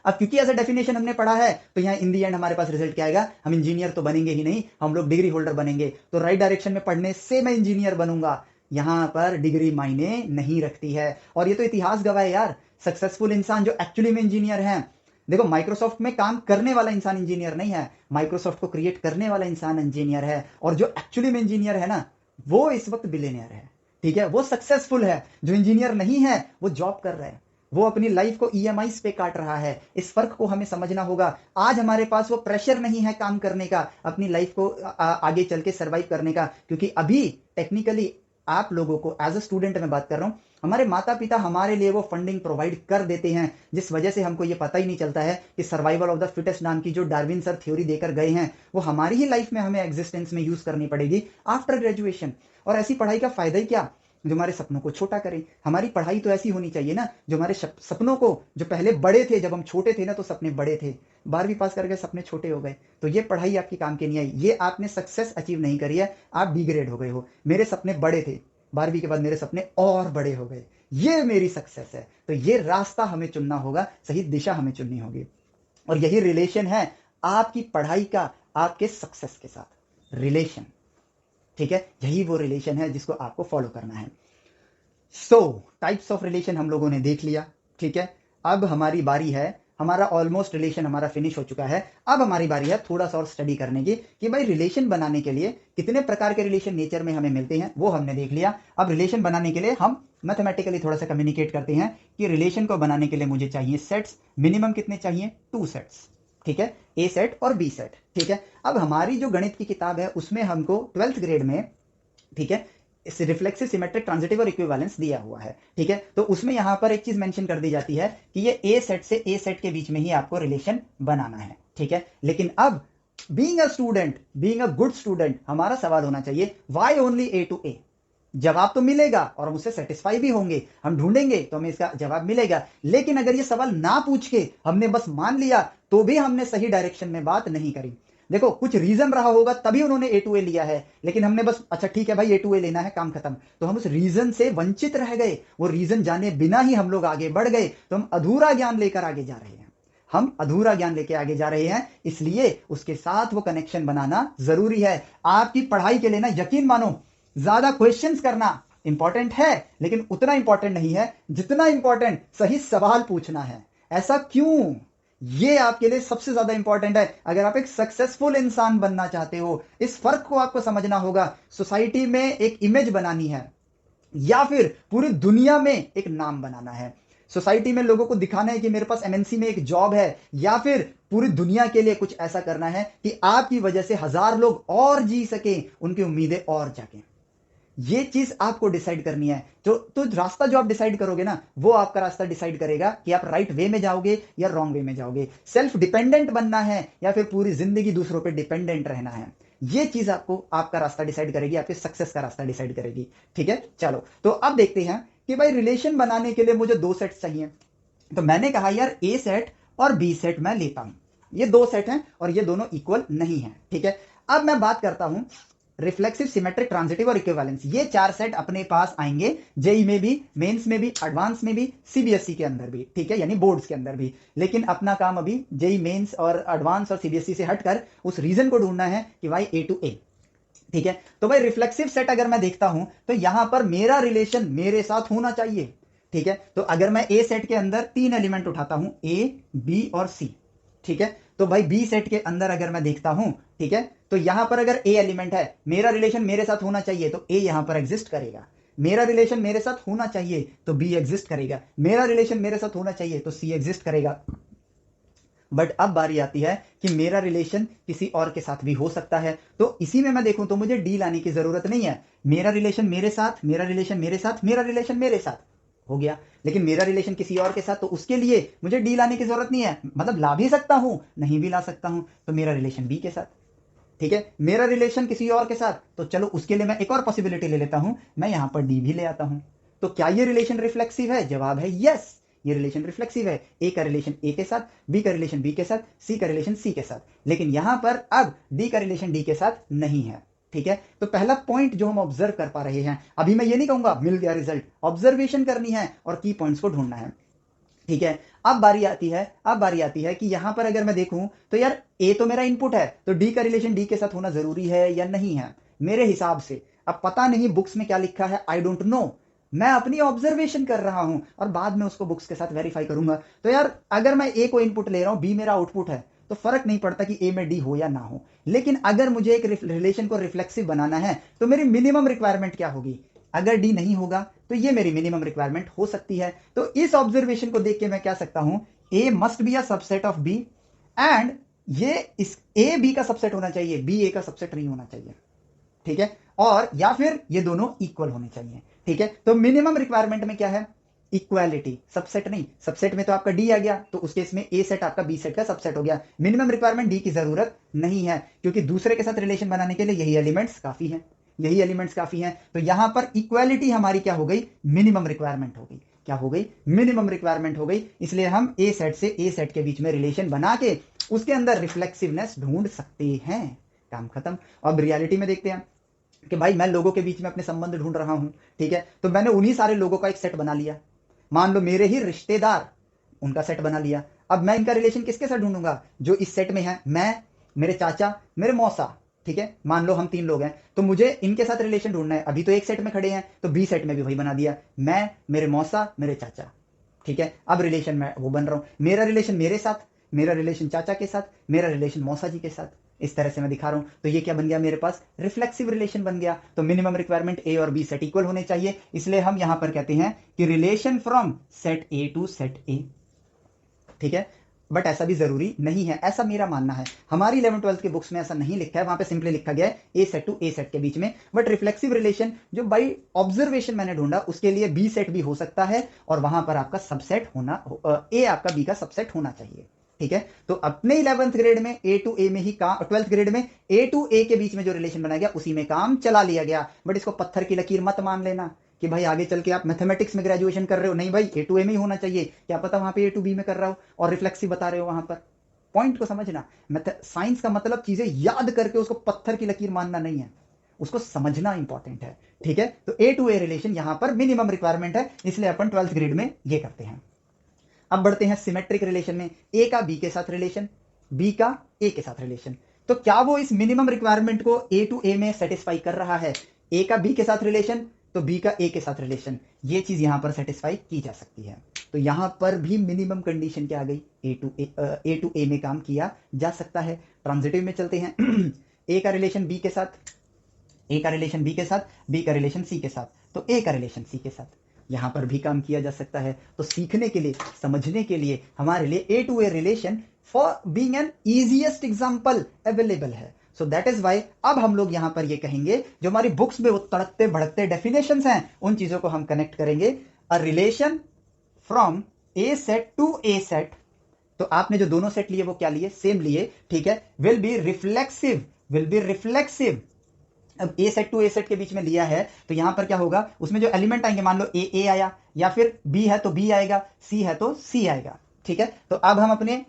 अब क्योंकि एज ए डेफिनेशन हमने पढ़ा है, तो यहाँ इन दी एंड हमारे पास रिजल्ट क्या आएगा, हम इंजीनियर तो बनेंगे ही नहीं, हम लोग डिग्री होल्डर बनेंगे। तो राइट डायरेक्शन में पढ़ने से मैं इंजीनियर बनूंगा, यहां पर डिग्री मायने नहीं रखती है। और ये तो इतिहास गवाह है यार, सक्सेसफुल इंसान जो एक्चुअली में इंजीनियर हैं, देखो माइक्रोसॉफ्ट में काम करने वाला इंसान इंजीनियर नहीं है, माइक्रोसॉफ्ट को क्रिएट करने वाला इंसान इंजीनियर है, और जो एक्चुअली में इंजीनियर है ना, वो इस वक्त बिलियनियर है, ठीक है, वो सक्सेसफुल है। जो इंजीनियर नहीं है वो जॉब कर रहा है, वो अपनी लाइफ को ईएमआईज पे काट रहा है। इस फर्क को हमें समझना होगा। आज हमारे पास वो प्रेशर नहीं है काम करने का, अपनी लाइफ को आगे चल के सर्वाइव करने का, क्योंकि अभी टेक्निकली आप लोगों को, एज अ स्टूडेंट मैं बात कर रहा हूं, हमारे माता पिता हमारे लिए वो फंडिंग प्रोवाइड कर देते हैं, जिस वजह से हमको ये पता ही नहीं चलता है कि सर्वाइवल ऑफ द फिटेस्ट नाम की जो डार्विन सर थ्योरी देकर गए हैं, वो हमारी ही लाइफ में हमें एग्जिस्टेंस में यूज करनी पड़ेगी आफ्टर ग्रेजुएशन। और ऐसी पढ़ाई का फायदा ही क्या, जो हमारे सपनों को छोटा करे। हमारी पढ़ाई तो ऐसी होनी चाहिए ना, जो हमारे सपनों को, जो पहले बड़े थे, जब हम छोटे थे ना तो सपने बड़े थे, 12वीं पास करके सपने छोटे हो गए, तो ये पढ़ाई आपकी काम की नहीं आई, ये आपने सक्सेस अचीव नहीं करी है, आप बी ग्रेड हो गए हो। मेरे सपने बड़े थे, 12वीं के बाद मेरे सपने और बड़े हो गए, ये मेरी सक्सेस है। तो ये रास्ता हमें चुनना होगा, सही दिशा हमें चुननी होगी, और यही रिलेशन है आपकी पढ़ाई का आपके सक्सेस के साथ, रिलेशन, ठीक है, यही वो रिलेशन है जिसको आपको फॉलो करना है। सो टाइप्स ऑफ रिलेशन हम लोगों ने देख लिया, ठीक है। अब हमारी बारी है, हमारा ऑलमोस्ट रिलेशन हमारा फिनिश हो चुका है, अब हमारी बारी है थोड़ा सा और स्टडी करने की, कि भाई रिलेशन बनाने के लिए कितने प्रकार के रिलेशन नेचर में हमें मिलते हैं, वो हमने देख लिया। अब रिलेशन बनाने के लिए हम मैथमेटिकली थोड़ा सा कम्युनिकेट करते हैं कि रिलेशन को बनाने के लिए मुझे चाहिए सेट्स, मिनिमम कितने चाहिए, 2 सेट्स, ठीक है, ए सेट और बी सेट, ठीक है। अब हमारी जो गणित की किताब है उसमें हमको 12th ग्रेड में, ठीक है, इस रिफ्लेक्सिव, सिमेट्रिक, ट्रांजिटिव और इक्विवेलेंस दिया हुआ है, ठीक है। तो उसमें यहां पर एक चीज मेंशन कर दी जाती है कि ये ए सेट से ए सेट के बीच में ही आपको रिलेशन बनाना है, ठीक है। लेकिन अब being a student, being a good student, हमारा सवाल होना चाहिए व्हाई ओनली ए टू ए। जवाब तो मिलेगा और हम उससे सेटिस्फाई भी होंगे, हम ढूंढेंगे तो हमें इसका जवाब मिलेगा। लेकिन अगर ये सवाल ना पूछ के हमने बस मान लिया, तो भी हमने सही डायरेक्शन में बात नहीं करी। देखो कुछ रीजन रहा होगा तभी उन्होंने ए टू ए लिया है, लेकिन हमने बस अच्छा ठीक है भाई ए टू ए लेना है, काम खत्म, तो हम उस रीजन से वंचित रह गए, वो रीजन जाने बिना ही हम लोग आगे बढ़ गए, तो हम अधूरा ज्ञान लेकर आगे जा रहे हैं, हम अधूरा ज्ञान लेके आगे जा रहे हैं। इसलिए उसके साथ वो कनेक्शन बनाना जरूरी है। आपकी पढ़ाई के लिए ना, यकीन मानो, ज्यादा क्वेश्चंस करना इंपॉर्टेंट है, लेकिन उतना इंपॉर्टेंट नहीं है जितना इंपॉर्टेंट सही सवाल पूछना है। ऐसा क्यों, ये आपके लिए सबसे ज्यादा इंपॉर्टेंट है। अगर आप एक सक्सेसफुल इंसान बनना चाहते हो, इस फर्क को आपको समझना होगा। सोसाइटी में एक इमेज बनानी है या फिर पूरी दुनिया में एक नाम बनाना है। सोसाइटी में लोगों को दिखाना है कि मेरे पास एमएनसी में एक जॉब है, या फिर पूरी दुनिया के लिए कुछ ऐसा करना है कि आपकी वजह से 1000 लोग और जी सके, उनकी उम्मीदें और जागें। ये चीज आपको डिसाइड करनी है। तो रास्ता जो आप डिसाइड करोगे ना, वो आपका रास्ता डिसाइड करेगा कि आप राइट वे में जाओगे या रॉन्ग वे में जाओगे, सेल्फ डिपेंडेंट बनना है या फिर पूरी जिंदगी दूसरों पे डिपेंडेंट रहना है। ये चीज आपको आपका रास्ता डिसाइड करेगी, आपके सक्सेस का रास्ता डिसाइड करेगी। ठीक है, चलो तो अब देखते हैं कि भाई रिलेशन बनाने के लिए मुझे दो सेट्स चाहिए। तो मैंने कहा यार ए सेट और बी सेट मैं लेता हूं, ये दो सेट हैं और ये दोनों इक्वल नहीं है। ठीक है, अब मैं बात करता हूं रिफ्लेक्सिव, सिमेट्रिक, ट्रांजिटिव और इक्विवेलेंस। ये चार सेट अपने पास आएंगे जेई में भी, मेंस में भी, एडवांस में भी, सीबीएसई के अंदर भी। ठीक है, यानी बोर्ड्स के अंदर भी। लेकिन अपना काम अभी जेई मेंस और एडवांस और सीबीएसई से हटकर उस रीजन को ढूंढना है कि भाई ए टू ए। ठीक है, तो भाई रिफ्लेक्सिव सेट अगर मैं देखता हूं तो यहां पर मेरा रिलेशन मेरे साथ होना चाहिए। ठीक है, तो अगर मैं ए सेट के अंदर तीन एलिमेंट उठाता हूं, ए बी और सी। ठीक है, तो भाई बी सेट के अंदर अगर मैं देखता हूं, ठीक है, तो यहां पर अगर ए एलिमेंट है, मेरा रिलेशन मेरे साथ होना चाहिए तो ए यहां पर एग्जिस्ट करेगा। मेरा रिलेशन मेरे साथ होना चाहिए तो बी एग्जिस्ट करेगा। मेरा रिलेशन मेरे साथ होना चाहिए तो सी एग्जिस्ट करेगा। बट अब बारी आती है कि मेरा रिलेशन किसी और के साथ भी हो सकता है। तो इसी में मैं देखूं तो मुझे डी लाने की जरूरत नहीं है। मेरा रिलेशन मेरे साथ, मेरा रिलेशन मेरे साथ, मेरा रिलेशन मेरे साथ हो गया। लेकिन मेरा रिलेशन किसी और के साथ, तो उसके लिए मुझे डी लाने की जरूरत नहीं है। मतलब ला भी सकता हूं, नहीं भी ला सकता हूं। तो मेरा रिलेशन बी के साथ। ठीक है, मेरा रिलेशन किसी और के साथ, तो चलो उसके लिए मैं एक और पॉसिबिलिटी ले लेता हूं, मैं यहां पर डी भी ले आता हूं। तो क्या ये रिलेशन रिफ्लेक्सिव है? जवाब है यस, ये रिलेशन रिफ्लेक्सिव है। ए का रिलेशन ए के साथ, बी का रिलेशन बी के साथ, सी का रिलेशन सी के साथ। लेकिन यहां पर अब डी का रिलेशन डी के साथ नहीं है। ठीक है, तो पहला पॉइंट जो हम ऑब्जर्व कर पा रहे हैं, अभी मैं ये नहीं कहूंगा मिल गया रिजल्ट, ऑब्जर्वेशन करनी है और की पॉइंट्स को ढूंढना है। ठीक है, अब बारी आती है कि यहां पर अगर मैं देखूं तो यार ए तो मेरा इनपुट है, तो डी का रिलेशन डी के साथ होना जरूरी है या नहीं है मेरे हिसाब से। अब पता नहीं बुक्स में क्या लिखा है, आई डोंट नो, मैं अपनी ऑब्जर्वेशन कर रहा हूं और बाद में उसको बुक्स के साथ वेरीफाई करूंगा। तो यार अगर मैं ए को इनपुट ले रहा हूं, बी मेरा आउटपुट है, तो फर्क नहीं पड़ता कि ए में डी हो या ना हो। लेकिन अगर मुझे एक रिलेशन को रिफ्लेक्सिव बनाना है तो मेरी मिनिमम रिक्वायरमेंट क्या होगी? अगर डी नहीं होगा तो ये मेरी मिनिमम रिक्वायरमेंट हो सकती है। तो इस ऑब्जर्वेशन को देख के मैं क्या सकता हूं, A must be a subset of B and ये इस ए बी का सबसेट होना चाहिए, बी ए का सबसेट नहीं होना चाहिए। ठीक है, और या फिर ये दोनों इक्वल होने चाहिए। ठीक है, तो मिनिमम रिक्वायरमेंट में क्या है? इक्वालिटी, सबसेट नहीं। सबसेट में तो आपका डी आ गया, तो उस केस में ए सेट आपका बी सेट का सबसेट हो गया। मिनिमम रिक्वायरमेंट डी की जरूरत नहीं है, क्योंकि दूसरे के साथ रिलेशन बनाने के लिए यही एलिमेंट्स काफी हैं, यही एलिमेंट्स काफी हैं। तो यहां पर इक्वालिटी हमारी क्या हो गई? मिनिमम रिक्वायरमेंट हो गई। क्या हो गई? मिनिमम रिक्वायरमेंट हो गई। इसलिए हम ए सेट से ए सेट के बीच में रिलेशन बना के उसके अंदर रिफ्लेक्सिवनेस ढूंढ सकते हैं। काम खत्म। अब रियलिटी में देखते हैं कि भाई मैं लोगों के बीच में अपने संबंध ढूंढ रहा हूं। ठीक है, तो मैंने उन्हीं सारे लोगों का एक सेट बना लिया। मान लो मेरे ही रिश्तेदार, उनका सेट बना लिया। अब मैं इनका रिलेशन किसके साथ ढूंढूंगा? जो इस सेट में है, मैं, मेरे चाचा, मेरे मौसा। ठीक है, मान लो हम तीन लोग हैं, तो मुझे इनके साथ रिलेशन ढूंढना है। अभी तो एक सेट में खड़े हैं, तो बी सेट में भी वही बना दिया, मैं, मेरे मौसा, मेरे चाचा। ठीक है, अब रिलेशन मैं वो बन रहा हूं, मेरा रिलेशन मेरे साथ, मेरा रिलेशन चाचा के साथ, मेरा रिलेशन मौसा जी के साथ। इस तरह से मैं दिखा रहा हूं। तो ये क्या बन गया मेरे पास? रिफ्लेक्सिव रिलेशन बन गया। तो मिनिमम रिक्वायरमेंट ए और बी सेट इक्वल होने चाहिए। इसलिए हम यहां पर कहते हैं कि relation from set A to set A. ठीक है, बट ऐसा भी जरूरी नहीं है, ऐसा मेरा मानना है। हमारी 11th-12th की बुक्स में ऐसा नहीं लिखा है, वहां पे सिंपली लिखा गया है ए सेट टू ए सेट के बीच में। बट रिफ्लेक्सिव रिलेशन जो बाई ऑब्जर्वेशन मैंने ढूंढा, उसके लिए बी सेट भी हो सकता है और वहां पर आपका सबसेट होना, ए आपका बी का सबसेट होना चाहिए। ठीक है, तो अपने 11th ग्रेड में ए टू ए में ही काम, 12th ग्रेड में ए टू ए के बीच में जो रिलेशन बनाया गया उसी में काम चला लिया गया। बट इसको पत्थर की लकीर मत मान लेना कि भाई आगे चल के आप मैथमेटिक्स में ग्रेजुएशन कर रहे हो, नहीं भाई ए टू ए में ही होना चाहिए, क्या पता वहां पे ए टू बी में कर रहा हो और रिफ्लेक्सिव बता रहे हो वहां पर। पॉइंट को समझना, साइंस का मतलब चीजें याद करके उसको पत्थर की लकीर मानना नहीं है, उसको समझना इंपॉर्टेंट है। ठीक है, तो ए टू ए रिलेशन यहां पर मिनिमम रिक्वायरमेंट है, इसलिए अपन 12th ग्रेड में ये करते हैं। अब बढ़ते हैं सिमेट्रिक रिलेशन में, ए का बी के साथ रिलेशन, बी का ए के साथ रिलेशन। तो क्या वो इस मिनिमम रिक्वायरमेंट को ए टू ए में सेटिस्फाई कर रहा है? ए का बी के साथ रिलेशन तो बी का ए के साथ रिलेशन, ये चीज यहां पर सेटिस्फाई की जा सकती है। तो यहां पर भी मिनिमम कंडीशन क्या आ गई? ए टू ए में काम किया जा सकता है। ट्रांजिटिव में चलते हैं ए का रिलेशन बी के साथ, ए का रिलेशन बी के साथ, बी का रिलेशन सी के साथ, तो ए का रिलेशन सी के साथ, यहां पर भी काम किया जा सकता है। तो सीखने के लिए, समझने के लिए हमारे लिए A to A relation for being an easiest example available है। सो दैट इज वाई अब हम लोग यहां पर ये कहेंगे, जो हमारी बुक्स में वो तड़कते भड़कते डेफिनेशंस हैं उन चीजों को हम कनेक्ट करेंगे। A relation from a set to a set, तो आपने जो दोनों सेट लिए वो क्या लिए, सेम लिए, ठीक है, will be reflexive, will be reflexive. अब ए सेट टू ए सेट के बीच में लिया है तो यहां पर क्या होगा, उसमें जो एलिमेंट आएंगे, मान लो ए आया, या फिर बी है तो बी आएगा, सी है तो सी आएगा, ठीक है। तो अब हम अपने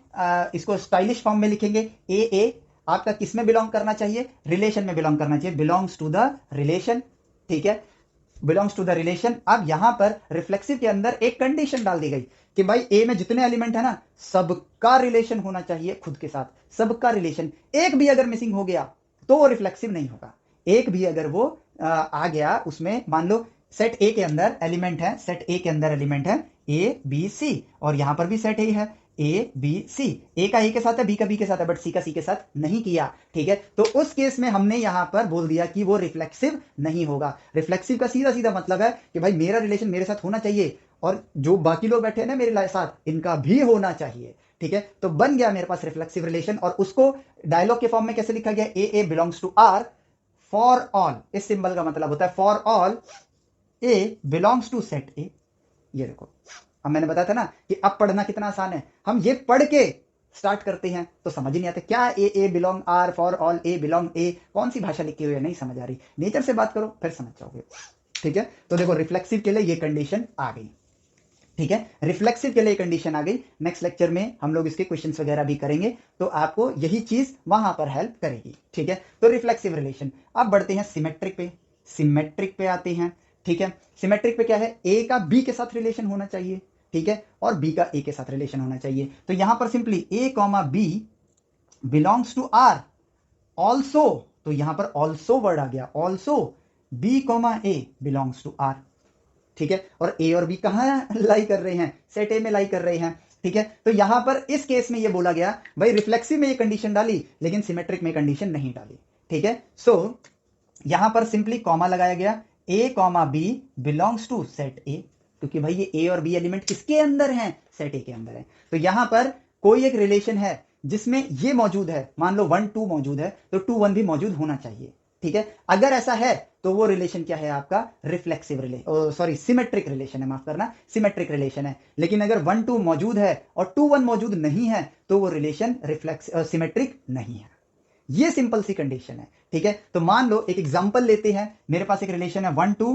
इसको स्टाइलिश फॉर्म में लिखेंगे, ए आपका किस में बिलोंग करना चाहिए, रिलेशन में बिलोंग करना चाहिए, बिलोंग्स टू द रिलेशन, ठीक है, बिलोंग्स टू द रिलेशन। अब यहां पर रिफ्लेक्सिव के अंदर एक कंडीशन डाल दी गई कि भाई ए में जितने एलिमेंट है ना, सबका रिलेशन होना चाहिए खुद के साथ, सबका रिलेशन, एक भी अगर मिसिंग हो गया तो वो रिफ्लेक्सिव नहीं होगा। एक भी अगर वो आ गया उसमें, मान लो सेट ए के अंदर एलिमेंट है, सेट ए के अंदर एलिमेंट है ए बी सी, और यहां पर भी सेट ए है ए बी सी, ए का ए के साथ है, बी का बी के साथ है, बट सी का सी के साथ नहीं किया, ठीक है। तो उस केस में हमने यहां पर बोल दिया कि वो रिफ्लेक्सिव नहीं होगा। रिफ्लेक्सिव का सीधा सीधा मतलब है कि भाई मेरा रिलेशन मेरे साथ होना चाहिए, और जो बाकी लोग बैठे हैं ना मेरे साथ, इनका भी होना चाहिए, ठीक है। तो बन गया मेरे पास रिफ्लेक्सिव रिलेशन, और उसको डायलॉग के फॉर्म में कैसे लिखा गया, A belongs to R for all, इस सिंबल का मतलब होता है for all A belongs to set A. ये देखो, अब मैंने बताया था ना कि अब पढ़ना कितना आसान है, हम ये पढ़ के स्टार्ट करते हैं तो समझ ही नहीं आता क्या A belong R for all A belong A, कौन सी भाषा लिखी हुई है, नहीं समझ आ रही, नेचर से बात करो फिर समझ जाओगे, ठीक है। तो देखो रिफ्लेक्सिव के लिए ये कंडीशन आ गई, ठीक है, रिफ्लेक्सिव के लिए कंडीशन आ गई। नेक्स्ट लेक्चर में हम लोग इसके क्वेश्चंस वगैरह भी करेंगे, तो आपको यही चीज वहां पर हेल्प करेगी, ठीक है। तो रिफ्लेक्सिव रिलेशन। अब बढ़ते हैं सिमेट्रिक पे, सिमेट्रिक पे आते हैं, ठीक है। सिमेट्रिक पे क्या है, ए का बी के साथ रिलेशन होना चाहिए, ठीक है, और बी का ए के साथ रिलेशन होना चाहिए। तो यहां पर simply A comma B belongs to R also, तो यहां पर ऑल्सो वर्ड आ गया, also B comma A belongs to R, ठीक है। और ए और बी कहां लाई कर रहे हैं, सेट ए में लाई कर रहे हैं, ठीक है। तो यहां पर इस केस में ये बोला गया भाई रिफ्लेक्सिव में ये कंडीशन डाली लेकिन सिमेट्रिक में कंडीशन नहीं डाली, ठीक है। सो यहां पर सिंपली कॉमा लगाया गया, A comma B belongs to set A, क्योंकि भाई ये ए और बी एलिमेंट किसके अंदर हैं, सेट ए के अंदर है। तो यहां पर कोई एक रिलेशन है जिसमें ये मौजूद है, मान लो 1 2 मौजूद है तो 2 1 भी मौजूद होना चाहिए, ठीक है। अगर ऐसा है तो वो रिलेशन क्या है आपका, reflexive relation, sorry symmetric relation है, माफ करना, सिमेट्रिक रिलेशन है। लेकिन अगर 1 2 मौजूद है और 2 1 मौजूद नहीं है तो वो रिलेशन सिमेट्रिक नहीं है। ये सिंपल सी कंडीशन है, ठीक है। तो मान लो एक एग्जांपल लेते हैं, मेरे पास एक रिलेशन है 1 2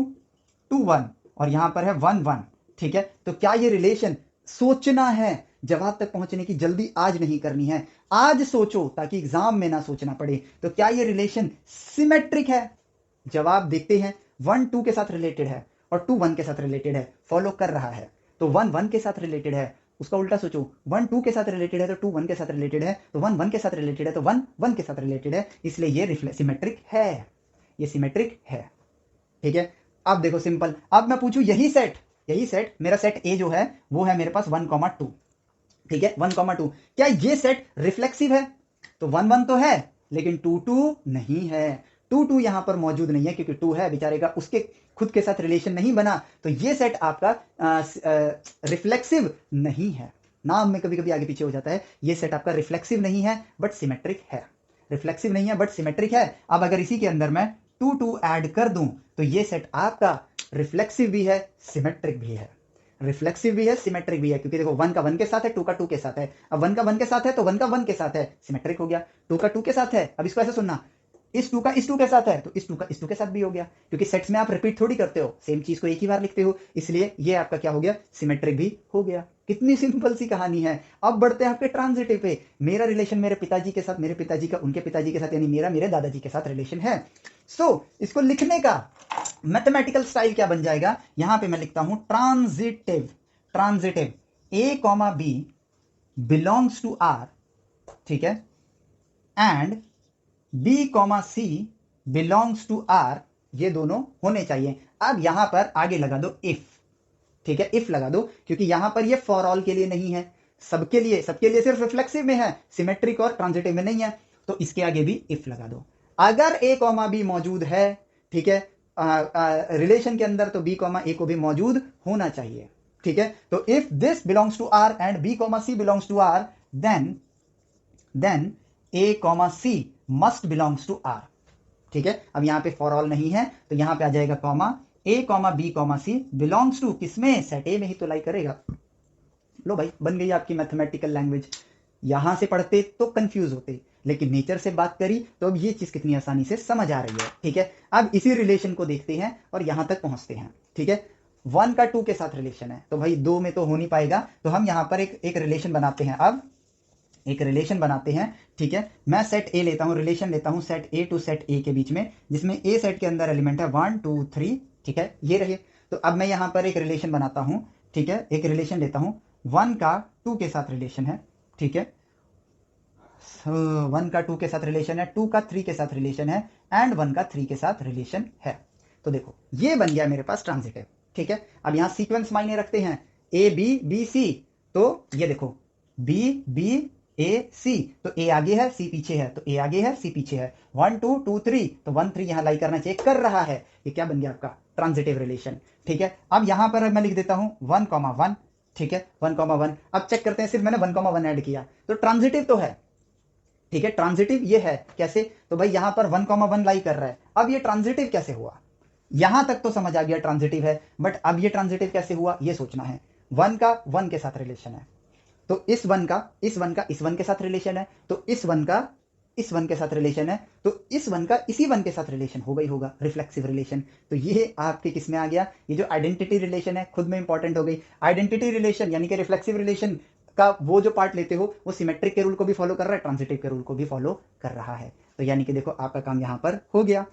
2 1 और यहां पर है 1 1, ठीक है। तो क्या ये रिलेशन, सोचना है, जवाब तक पहुंचने की जल्दी आज नहीं करनी है, आज सोचो ताकि एग्जाम में ना सोचना पड़े। तो क्या ये रिलेशन सिमेट्रिक है, जवाब देखते हैं। 1 2 के साथ रिलेटेड है और 2 1 के साथ रिलेटेड है, फॉलो कर रहा है, तो 1 1 के साथ रिलेटेड है, उसका उल्टा सोचो, 1 2 के साथ रिलेटेड है तो 2 1 के साथ रिलेटेड है, तो 1 1 के साथ रिलेटेड है तो 1 1 के साथ रिलेटेड है, इसलिए ये सिमेट्रिक है, ये सिमेट्रिक है, ठीक है। अब देखो सिंपल, अब मैं पूछूं यही सेट मेरा सेट ए जो है वो है मेरे पास 1 2, ठीक है, 1 2, क्या ये सेट रिफ्लेक्सिव है, तो 1 1 तो है लेकिन 2 2 नहीं है, 2 2 यहां पर मौजूद नहीं है क्योंकि 2 है बेचारे का, उसके खुद के साथ रिलेशन नहीं बना, तो ये सेट आपका रिफ्लेक्सिव नहीं है। नाम में कभी कभी आगे पीछे हो जाता है, ये सेट आपका रिफ्लेक्सिव नहीं है बट सिमेट्रिक है, रिफ्लेक्सिव नहीं है बट सिमेट्रिक है। अब अगर इसी के अंदर मैं 2 2 ऐड कर दूं तो ये सेट आपका रिफ्लेक्सिव भी है सिमेट्रिक भी है, रिफ्लेक्सिव भी है सिमेट्रिक भी है, क्योंकि देखो 1 का 1 के साथ है, 2 का 2 के साथ है, अब 1 का 1 के साथ है तो 1 का 1 के साथ है, सिमेट्रिक हो गया, 2 का 2 के साथ है, अब इसको ऐसे सुनना, इस 2 का इस 2 के साथ है तो इस 2 का इस 2 के साथ भी हो गया, क्योंकि सेट्स में आप रिपीट थोड़ी करते हो, सेम चीज को एक ही बार लिखते हो, इसलिए ये आपका क्या हो गया, सिमेट्रिक भी हो गया। कितनी सिंपल सी कहानी है। अब बढ़ते हैं आपके ट्रांजिटिव पे, मेरा रिलेशन मेरे पिताजी के साथ, मेरे पिताजी का उनके पिताजी के साथ, यानी मेरा मेरे दादाजी के साथ रिलेशन है। सो इसको लिखने का मैथमेटिकल स्टाइल क्या बन जाएगा, यहां पे मैं लिखता हूं transitive, transitive A comma B belongs to R, ठीक है, and B comma C belongs to R, ये दोनों होने चाहिए। अब यहां पर आगे लगा दो इफ, ठीक है, इफ लगा दो, क्योंकि यहां पर ये फॉर ऑल के लिए नहीं है, सबके लिए सिर्फ रिफ्लेक्सिव में है, सिमेट्रिक और ट्रांजिटिव में नहीं है, तो इसके आगे भी इफ लगा दो। अगर ए कॉमा बी मौजूद है, ठीक है, रिलेशन के अंदर, तो बी कॉमा ए को भी मौजूद होना चाहिए, ठीक है। तो if this belongs to R and B comma C belongs to R, then A comma C must belongs to R. ठीक है, अब यहां पे फॉर ऑल नहीं है तो यहां पे आ जाएगा comma A comma B comma C belongs to किसमें, सेट ए में ही तो लाई करेगा। लो भाई, बन गई आपकी मैथमेटिकल लैंग्वेज। यहां से पढ़ते तो कंफ्यूज होते, लेकिन नेचर से बात करी तो अब ये चीज कितनी आसानी से समझ आ रही है। ठीक है, अब इसी रिलेशन को देखते हैं और यहां तक पहुंचते हैं। ठीक है, 1 का 2 के साथ रिलेशन है तो भाई 2 में तो हो नहीं पाएगा, तो हम यहां पर एक रिलेशन बनाते हैं। अब एक रिलेशन बनाते हैं। ठीक है, मैं सेट ए लेता हूं, रिलेशन लेता हूं set A to set A के बीच में, जिसमें ए सेट के अंदर एलिमेंट है 1 2 3। ठीक है, ये रहे। तो अब मैं यहां पर एक रिलेशन बनाता हूं। ठीक है, एक रिलेशन लेता हूं, 1 का 2 के साथ रिलेशन है। ठीक है, 1 का 2 के साथ रिलेशन है, 2 का 3 के साथ रिलेशन है, एंड 1 का 3 के साथ रिलेशन है। तो देखो ये बन गया मेरे पास ट्रांजिटिव। ठीक है, अब यहां सीक्वेंस मायने रखते हैं, ए बी बी सी। तो ये देखो बी बी ए सी, तो ए आगे है सी पीछे है, तो ए आगे है सी पीछे है। 1 2 2 3, तो 1 3 यहां लाई करना चाहिए, कर रहा है। ये क्या बन गया आपका ट्रांजिटिव रिलेशन। ठीक है, अब यहां पर मैं लिख देता हूं 1,1। ठीक है, 1,1। अब चेक करते हैं, सिर्फ मैंने 1,1 ऐड किया तो ट्रांजिटिव तो है। ठीक है, ट्रांजिटिव ये है कैसे, तो भाई यहां पर 1,1 लाई कर रहा है। अब ये ट्रांजिटिव कैसे हुआ, यहां तक तो समझ आ गया ट्रांजिटिव है, बट अब ये ट्रांजिटिव कैसे हुआ ये सोचना है। 1 का 1 के साथ रिलेशन है, तो इस 1 का इस 1 के साथ रिलेशन है, तो इस 1 का इस 1 के साथ रिलेशन है, तो इस 1 का इसी 1 के साथ रिलेशन होगा ही होगा, रिफ्लेक्सिव रिलेशन। तो ये आपके किस में आ गया, ये जो आइडेंटिटी रिलेशन है खुद में इंपॉर्टेंट हो गई। आइडेंटिटी रिलेशन यानी कि रिफ्लेक्सिव रिलेशन का वो जो पार्ट लेते हो वो सिमेट्रिक के रूल को भी फॉलो कर रहा है, ट्रांजिटिव के रूल को भी फॉलो कर रहा है। तो यानी कि देखो आपका काम यहां पर हो गया।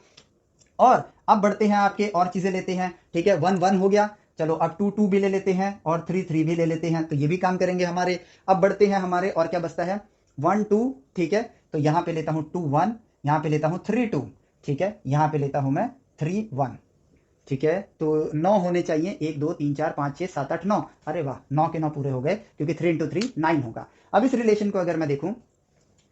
और अब बढ़ते हैं, आपके और चीजें लेते हैं। ठीक है, 1 1 हो गया, चलो अब 2 2 भी ले लेते हैं और 3 3 भी ले लेते हैं, तो ये भी काम करेंगे हमारे। अब बढ़ते हैं हमारे, और क्या बचता है 1 2। ठीक है, तो यहां पे लेता हूं 2 1, यहां पे लेता हूं 3 2। ठीक है, यहां पे लेता हूं मैं 3 1। ठीक है, तो 9 होने चाहिए, 1 2 3 4 5 6 7 8 9। अरे वाह, 9 के 9 पूरे हो गए, क्योंकि 3 इंटू 3 9 होगा। अब इस रिलेशन को अगर मैं देखूं,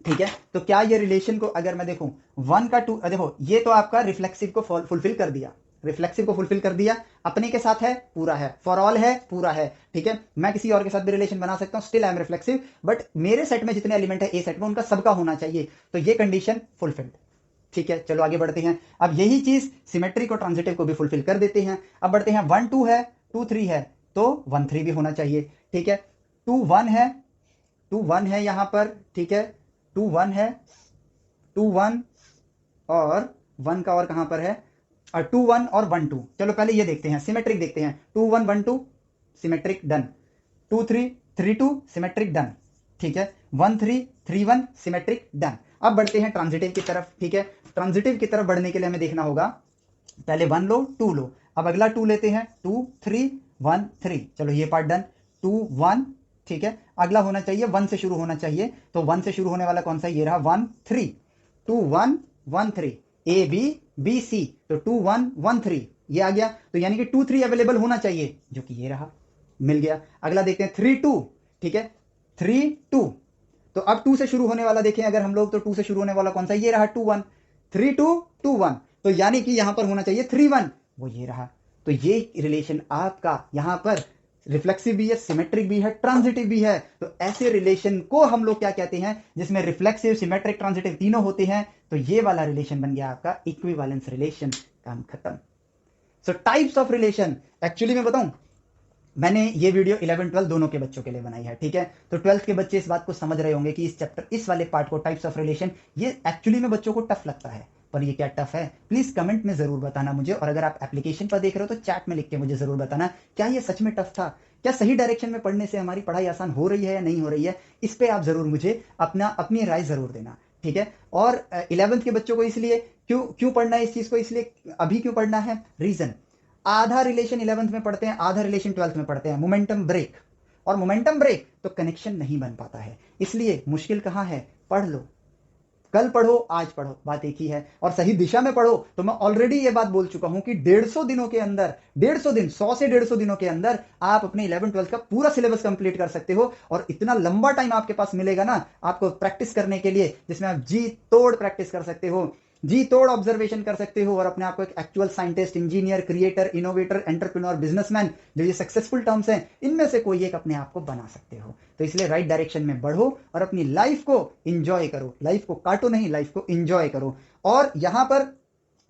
ठीक है, तो क्या ये रिलेशन को अगर मैं देखूं 1 का 2, देखो ये तो आपका रिफ्लेक्सिव को फुलफिल कर दिया, रिफ्लेक्सिव को फुलफिल कर दिया, अपने के साथ है पूरा है, फॉर ऑल है पूरा है। ठीक है, मैं किसी और के साथ भी रिलेशन बना सकता हूं, still I am reflexive, but मेरे सेट में जितने एलिमेंट है ए सेट में उनका सबका होना चाहिए, तो ये कंडीशन फुलफिल्ड। ठीक है, चलो आगे बढ़ते हैं। अब यही चीज सिमेट्रिक और ट्रांजिटिव को भी फुलफिल कर देते हैं। अब बढ़ते हैं, 1 2 है, 2 3 है, तो 1 3 भी होना चाहिए। ठीक है, 2 1 है, 2 1 है यहां पर। ठीक है, 2 1 है, 2 1 और 1 का और कहां पर है, और 2 1 और 1 2। चलो पहले ये देखते हैं, सिमेट्रिक देखते हैं। 2 1 1 2 सिमेट्रिक डन, 2 3 3 2 सिमेट्रिक डन। ठीक है, 1 3 3 1 सिमेट्रिक डन। अब बढ़ते हैं ट्रांजिटिव की तरफ। ठीक है, ट्रांजिटिव की तरफ बढ़ने के लिए हमें देखना होगा, पहले 1 लो 2 लो, अब अगला 2 लेते हैं, 2 3 1 3। चलो ये पार्ट डन, 2 1। ठीक है, अगला होना चाहिए 1 से शुरू होना चाहिए, तो 1 से शुरू होने वाला कौन सा, ये रहा 1 3। 2 1 1 3, ए बी बी सी, तो 2 1 1 3 ये आ गया, तो यानी कि 2 3 अवेलेबल होना चाहिए, जो कि ये रहा, मिल गया। अगला देखते हैं 3 2। ठीक है, 3 2, तो अब 2 से शुरू होने वाला देखें अगर हम लोग, तो 2 से शुरू होने वाला कौन सा, ये रहा 2 1। 3 2 2 1, तो यानी कि यहां पर होना चाहिए 3 1, वो ये रहा। तो ये रिलेशन आपका यहां पर रिफ्लेक्सिव भी है, सिमेट्रिक भी है, ट्रांजिटिव भी है। तो ऐसे रिलेशन को हम लोग क्या कहते हैं, जिसमें रिफ्लेक्सिव सिमेट्रिक ट्रांजिटिव तीनों होते हैं, तो ये वाला रिलेशन बन गया आपका इक्विवेलेंस रिलेशन, काम खत्म। सो टाइप्स ऑफ रिलेशन, एक्चुअली मैं बताऊं, मैंने ये वीडियो 11 12 दोनों के बच्चों के लिए बनाई है। ठीक है, तो 12th के बच्चे इस बात को समझ रहे होंगे कि इस चैप्टर, इस वाले पार्ट को, टाइप्स ऑफ रिलेशन, ये एक्चुअली में बच्चों को टफ लगता है, पर ये क्या टफ है, प्लीज कमेंट में जरूर बताना मुझे। और अगर आप एप्लीकेशन पर देख रहे हो तो चैट में लिख के मुझे जरूर बताना, क्या ये सच में टफ था, क्या सही डायरेक्शन में पढ़ने से हमारी पढ़ाई आसान हो रही है या नहीं हो रही है, इस पे आप जरूर मुझे अपनी राय जरूर देना। ठीक है, और 11th के बच्चों को इसलिए क्यों पढ़ना है इस चीज को, इसलिए अभी क्यों पढ़ना है, रीजन, आधा रिलेशन 11th में पढ़ते हैं, आधा रिलेशन 12th में पढ़ते हैं, मोमेंटम ब्रेक, और मोमेंटम ब्रेक तो कनेक्शन नहीं बन पाता है, इसलिए मुश्किल कहां है, पढ़ लो, कल पढ़ो आज पढ़ो, बात एक ही है, और सही दिशा में पढ़ो। तो मैं ऑलरेडी ये बात बोल चुका हूं कि 150 दिनों के अंदर, 150 दिन, 100 से 150 दिनों के अंदर आप अपने 11 12 का पूरा सिलेबस कंप्लीट कर सकते हो, और इतना लंबा टाइम आपके पास मिलेगा ना आपको प्रैक्टिस करने के लिए, जिसमें आप जी तोड़ प्रैक्टिस कर सकते हो। जी तोड़ ऑब्जर्वेशन कर सकते हो और अपने आप को एक actual scientist, engineer, creator, innovator, entrepreneur, businessman, जो ये सक्सेसफुल टर्म्स हैं, इनमें से कोई एक अपने आप को बना सकते हो। तो इसलिए राइट डायरेक्शन में बढ़ो और अपनी लाइफ को इंजॉय करो। लाइफ को काटो नहीं, लाइफ को इंजॉय करो। और यहां पर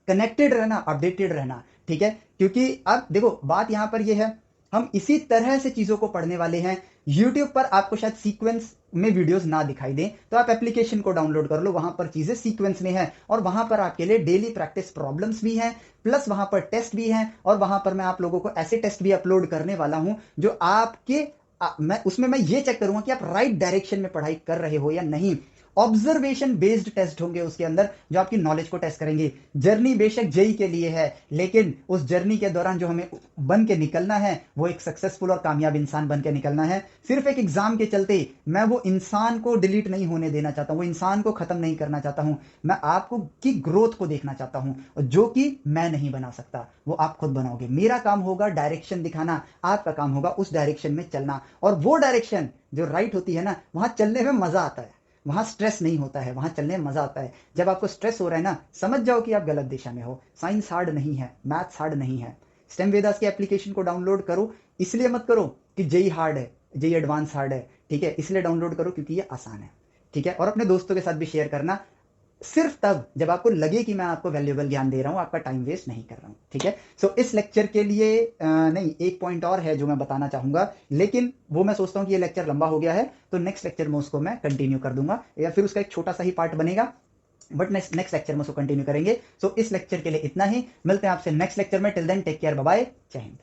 कनेक्टेड रहना, अपडेटेड रहना, ठीक है। क्योंकि अब देखो बात यहां पर ये है, हम इसी तरह से चीजों को पढ़ने वाले हैं। यूट्यूब पर आपको शायद सीक्वेंस में वीडियोस ना दिखाई दें, तो आप एप्लीकेशन को डाउनलोड कर लो, वहां पर चीजें सीक्वेंस में है और वहां पर आपके लिए डेली प्रैक्टिस प्रॉब्लम्स भी हैं, प्लस वहां पर टेस्ट भी हैं। और वहां पर मैं आप लोगों को ऐसे टेस्ट भी अपलोड करने वाला हूं जो आपके मैं उसमें मैं ये चेक करूंगा कि आप राइट डायरेक्शन में पढ़ाई कर रहे हो या नहीं। ऑब्जर्वेशन बेस्ड टेस्ट होंगे उसके अंदर, जो आपकी नॉलेज को टेस्ट करेंगे। जर्नी बेशक जेई के लिए है, लेकिन उस जर्नी के दौरान जो हमें बन के निकलना है वो एक सक्सेसफुल और कामयाब इंसान बन के निकलना है। सिर्फ एक एग्जाम के चलते मैं वो इंसान को डिलीट नहीं होने देना चाहता हूं, वो इंसान को खत्म नहीं करना चाहता हूं। मैं आपको की ग्रोथ को देखना चाहता हूं, जो कि मैं नहीं बना सकता, वो आप खुद बनाओगे। मेरा काम होगा डायरेक्शन दिखाना, आपका काम होगा उस डायरेक्शन में चलना। और वो डायरेक्शन जो राइट होती है ना, वहां चलने में मजा आता है, वहां स्ट्रेस नहीं होता है, वहां चलने में मजा आता है। जब आपको स्ट्रेस हो रहा है ना, समझ जाओ कि आप गलत दिशा में हो। साइंस हार्ड नहीं है, मैथ्स हार्ड नहीं है। स्टेम वेदास की एप्लीकेशन को डाउनलोड करो, इसलिए मत करो कि जेई हार्ड है, जेई एडवांस हार्ड है, ठीक है। इसलिए डाउनलोड करो क्योंकि ये आसान है, ठीक है। और अपने दोस्तों के साथ भी शेयर करना, सिर्फ तब जब आपको लगे कि मैं आपको वैल्यूएबल ज्ञान दे रहा हूं, आपका टाइम वेस्ट नहीं कर रहा हूं, ठीक है। सो इस लेक्चर के लिए नहीं, एक पॉइंट और है जो मैं बताना चाहूंगा, लेकिन वो मैं सोचता हूं कि ये लेक्चर लंबा हो गया है, तो नेक्स्ट लेक्चर में उसको मैं कंटिन्यू कर दूंगा, या फिर उसका एक छोटा सा ही पार्ट बनेगा, बट नेक्स्ट लेक्चर में उसको कंटिन्यू करेंगे। सो इस लेक्चर के लिए इतना ही, मिलते हैं आपसे नेक्स्ट लेक्चर में। Till then take care, bye bye, जय हिंद।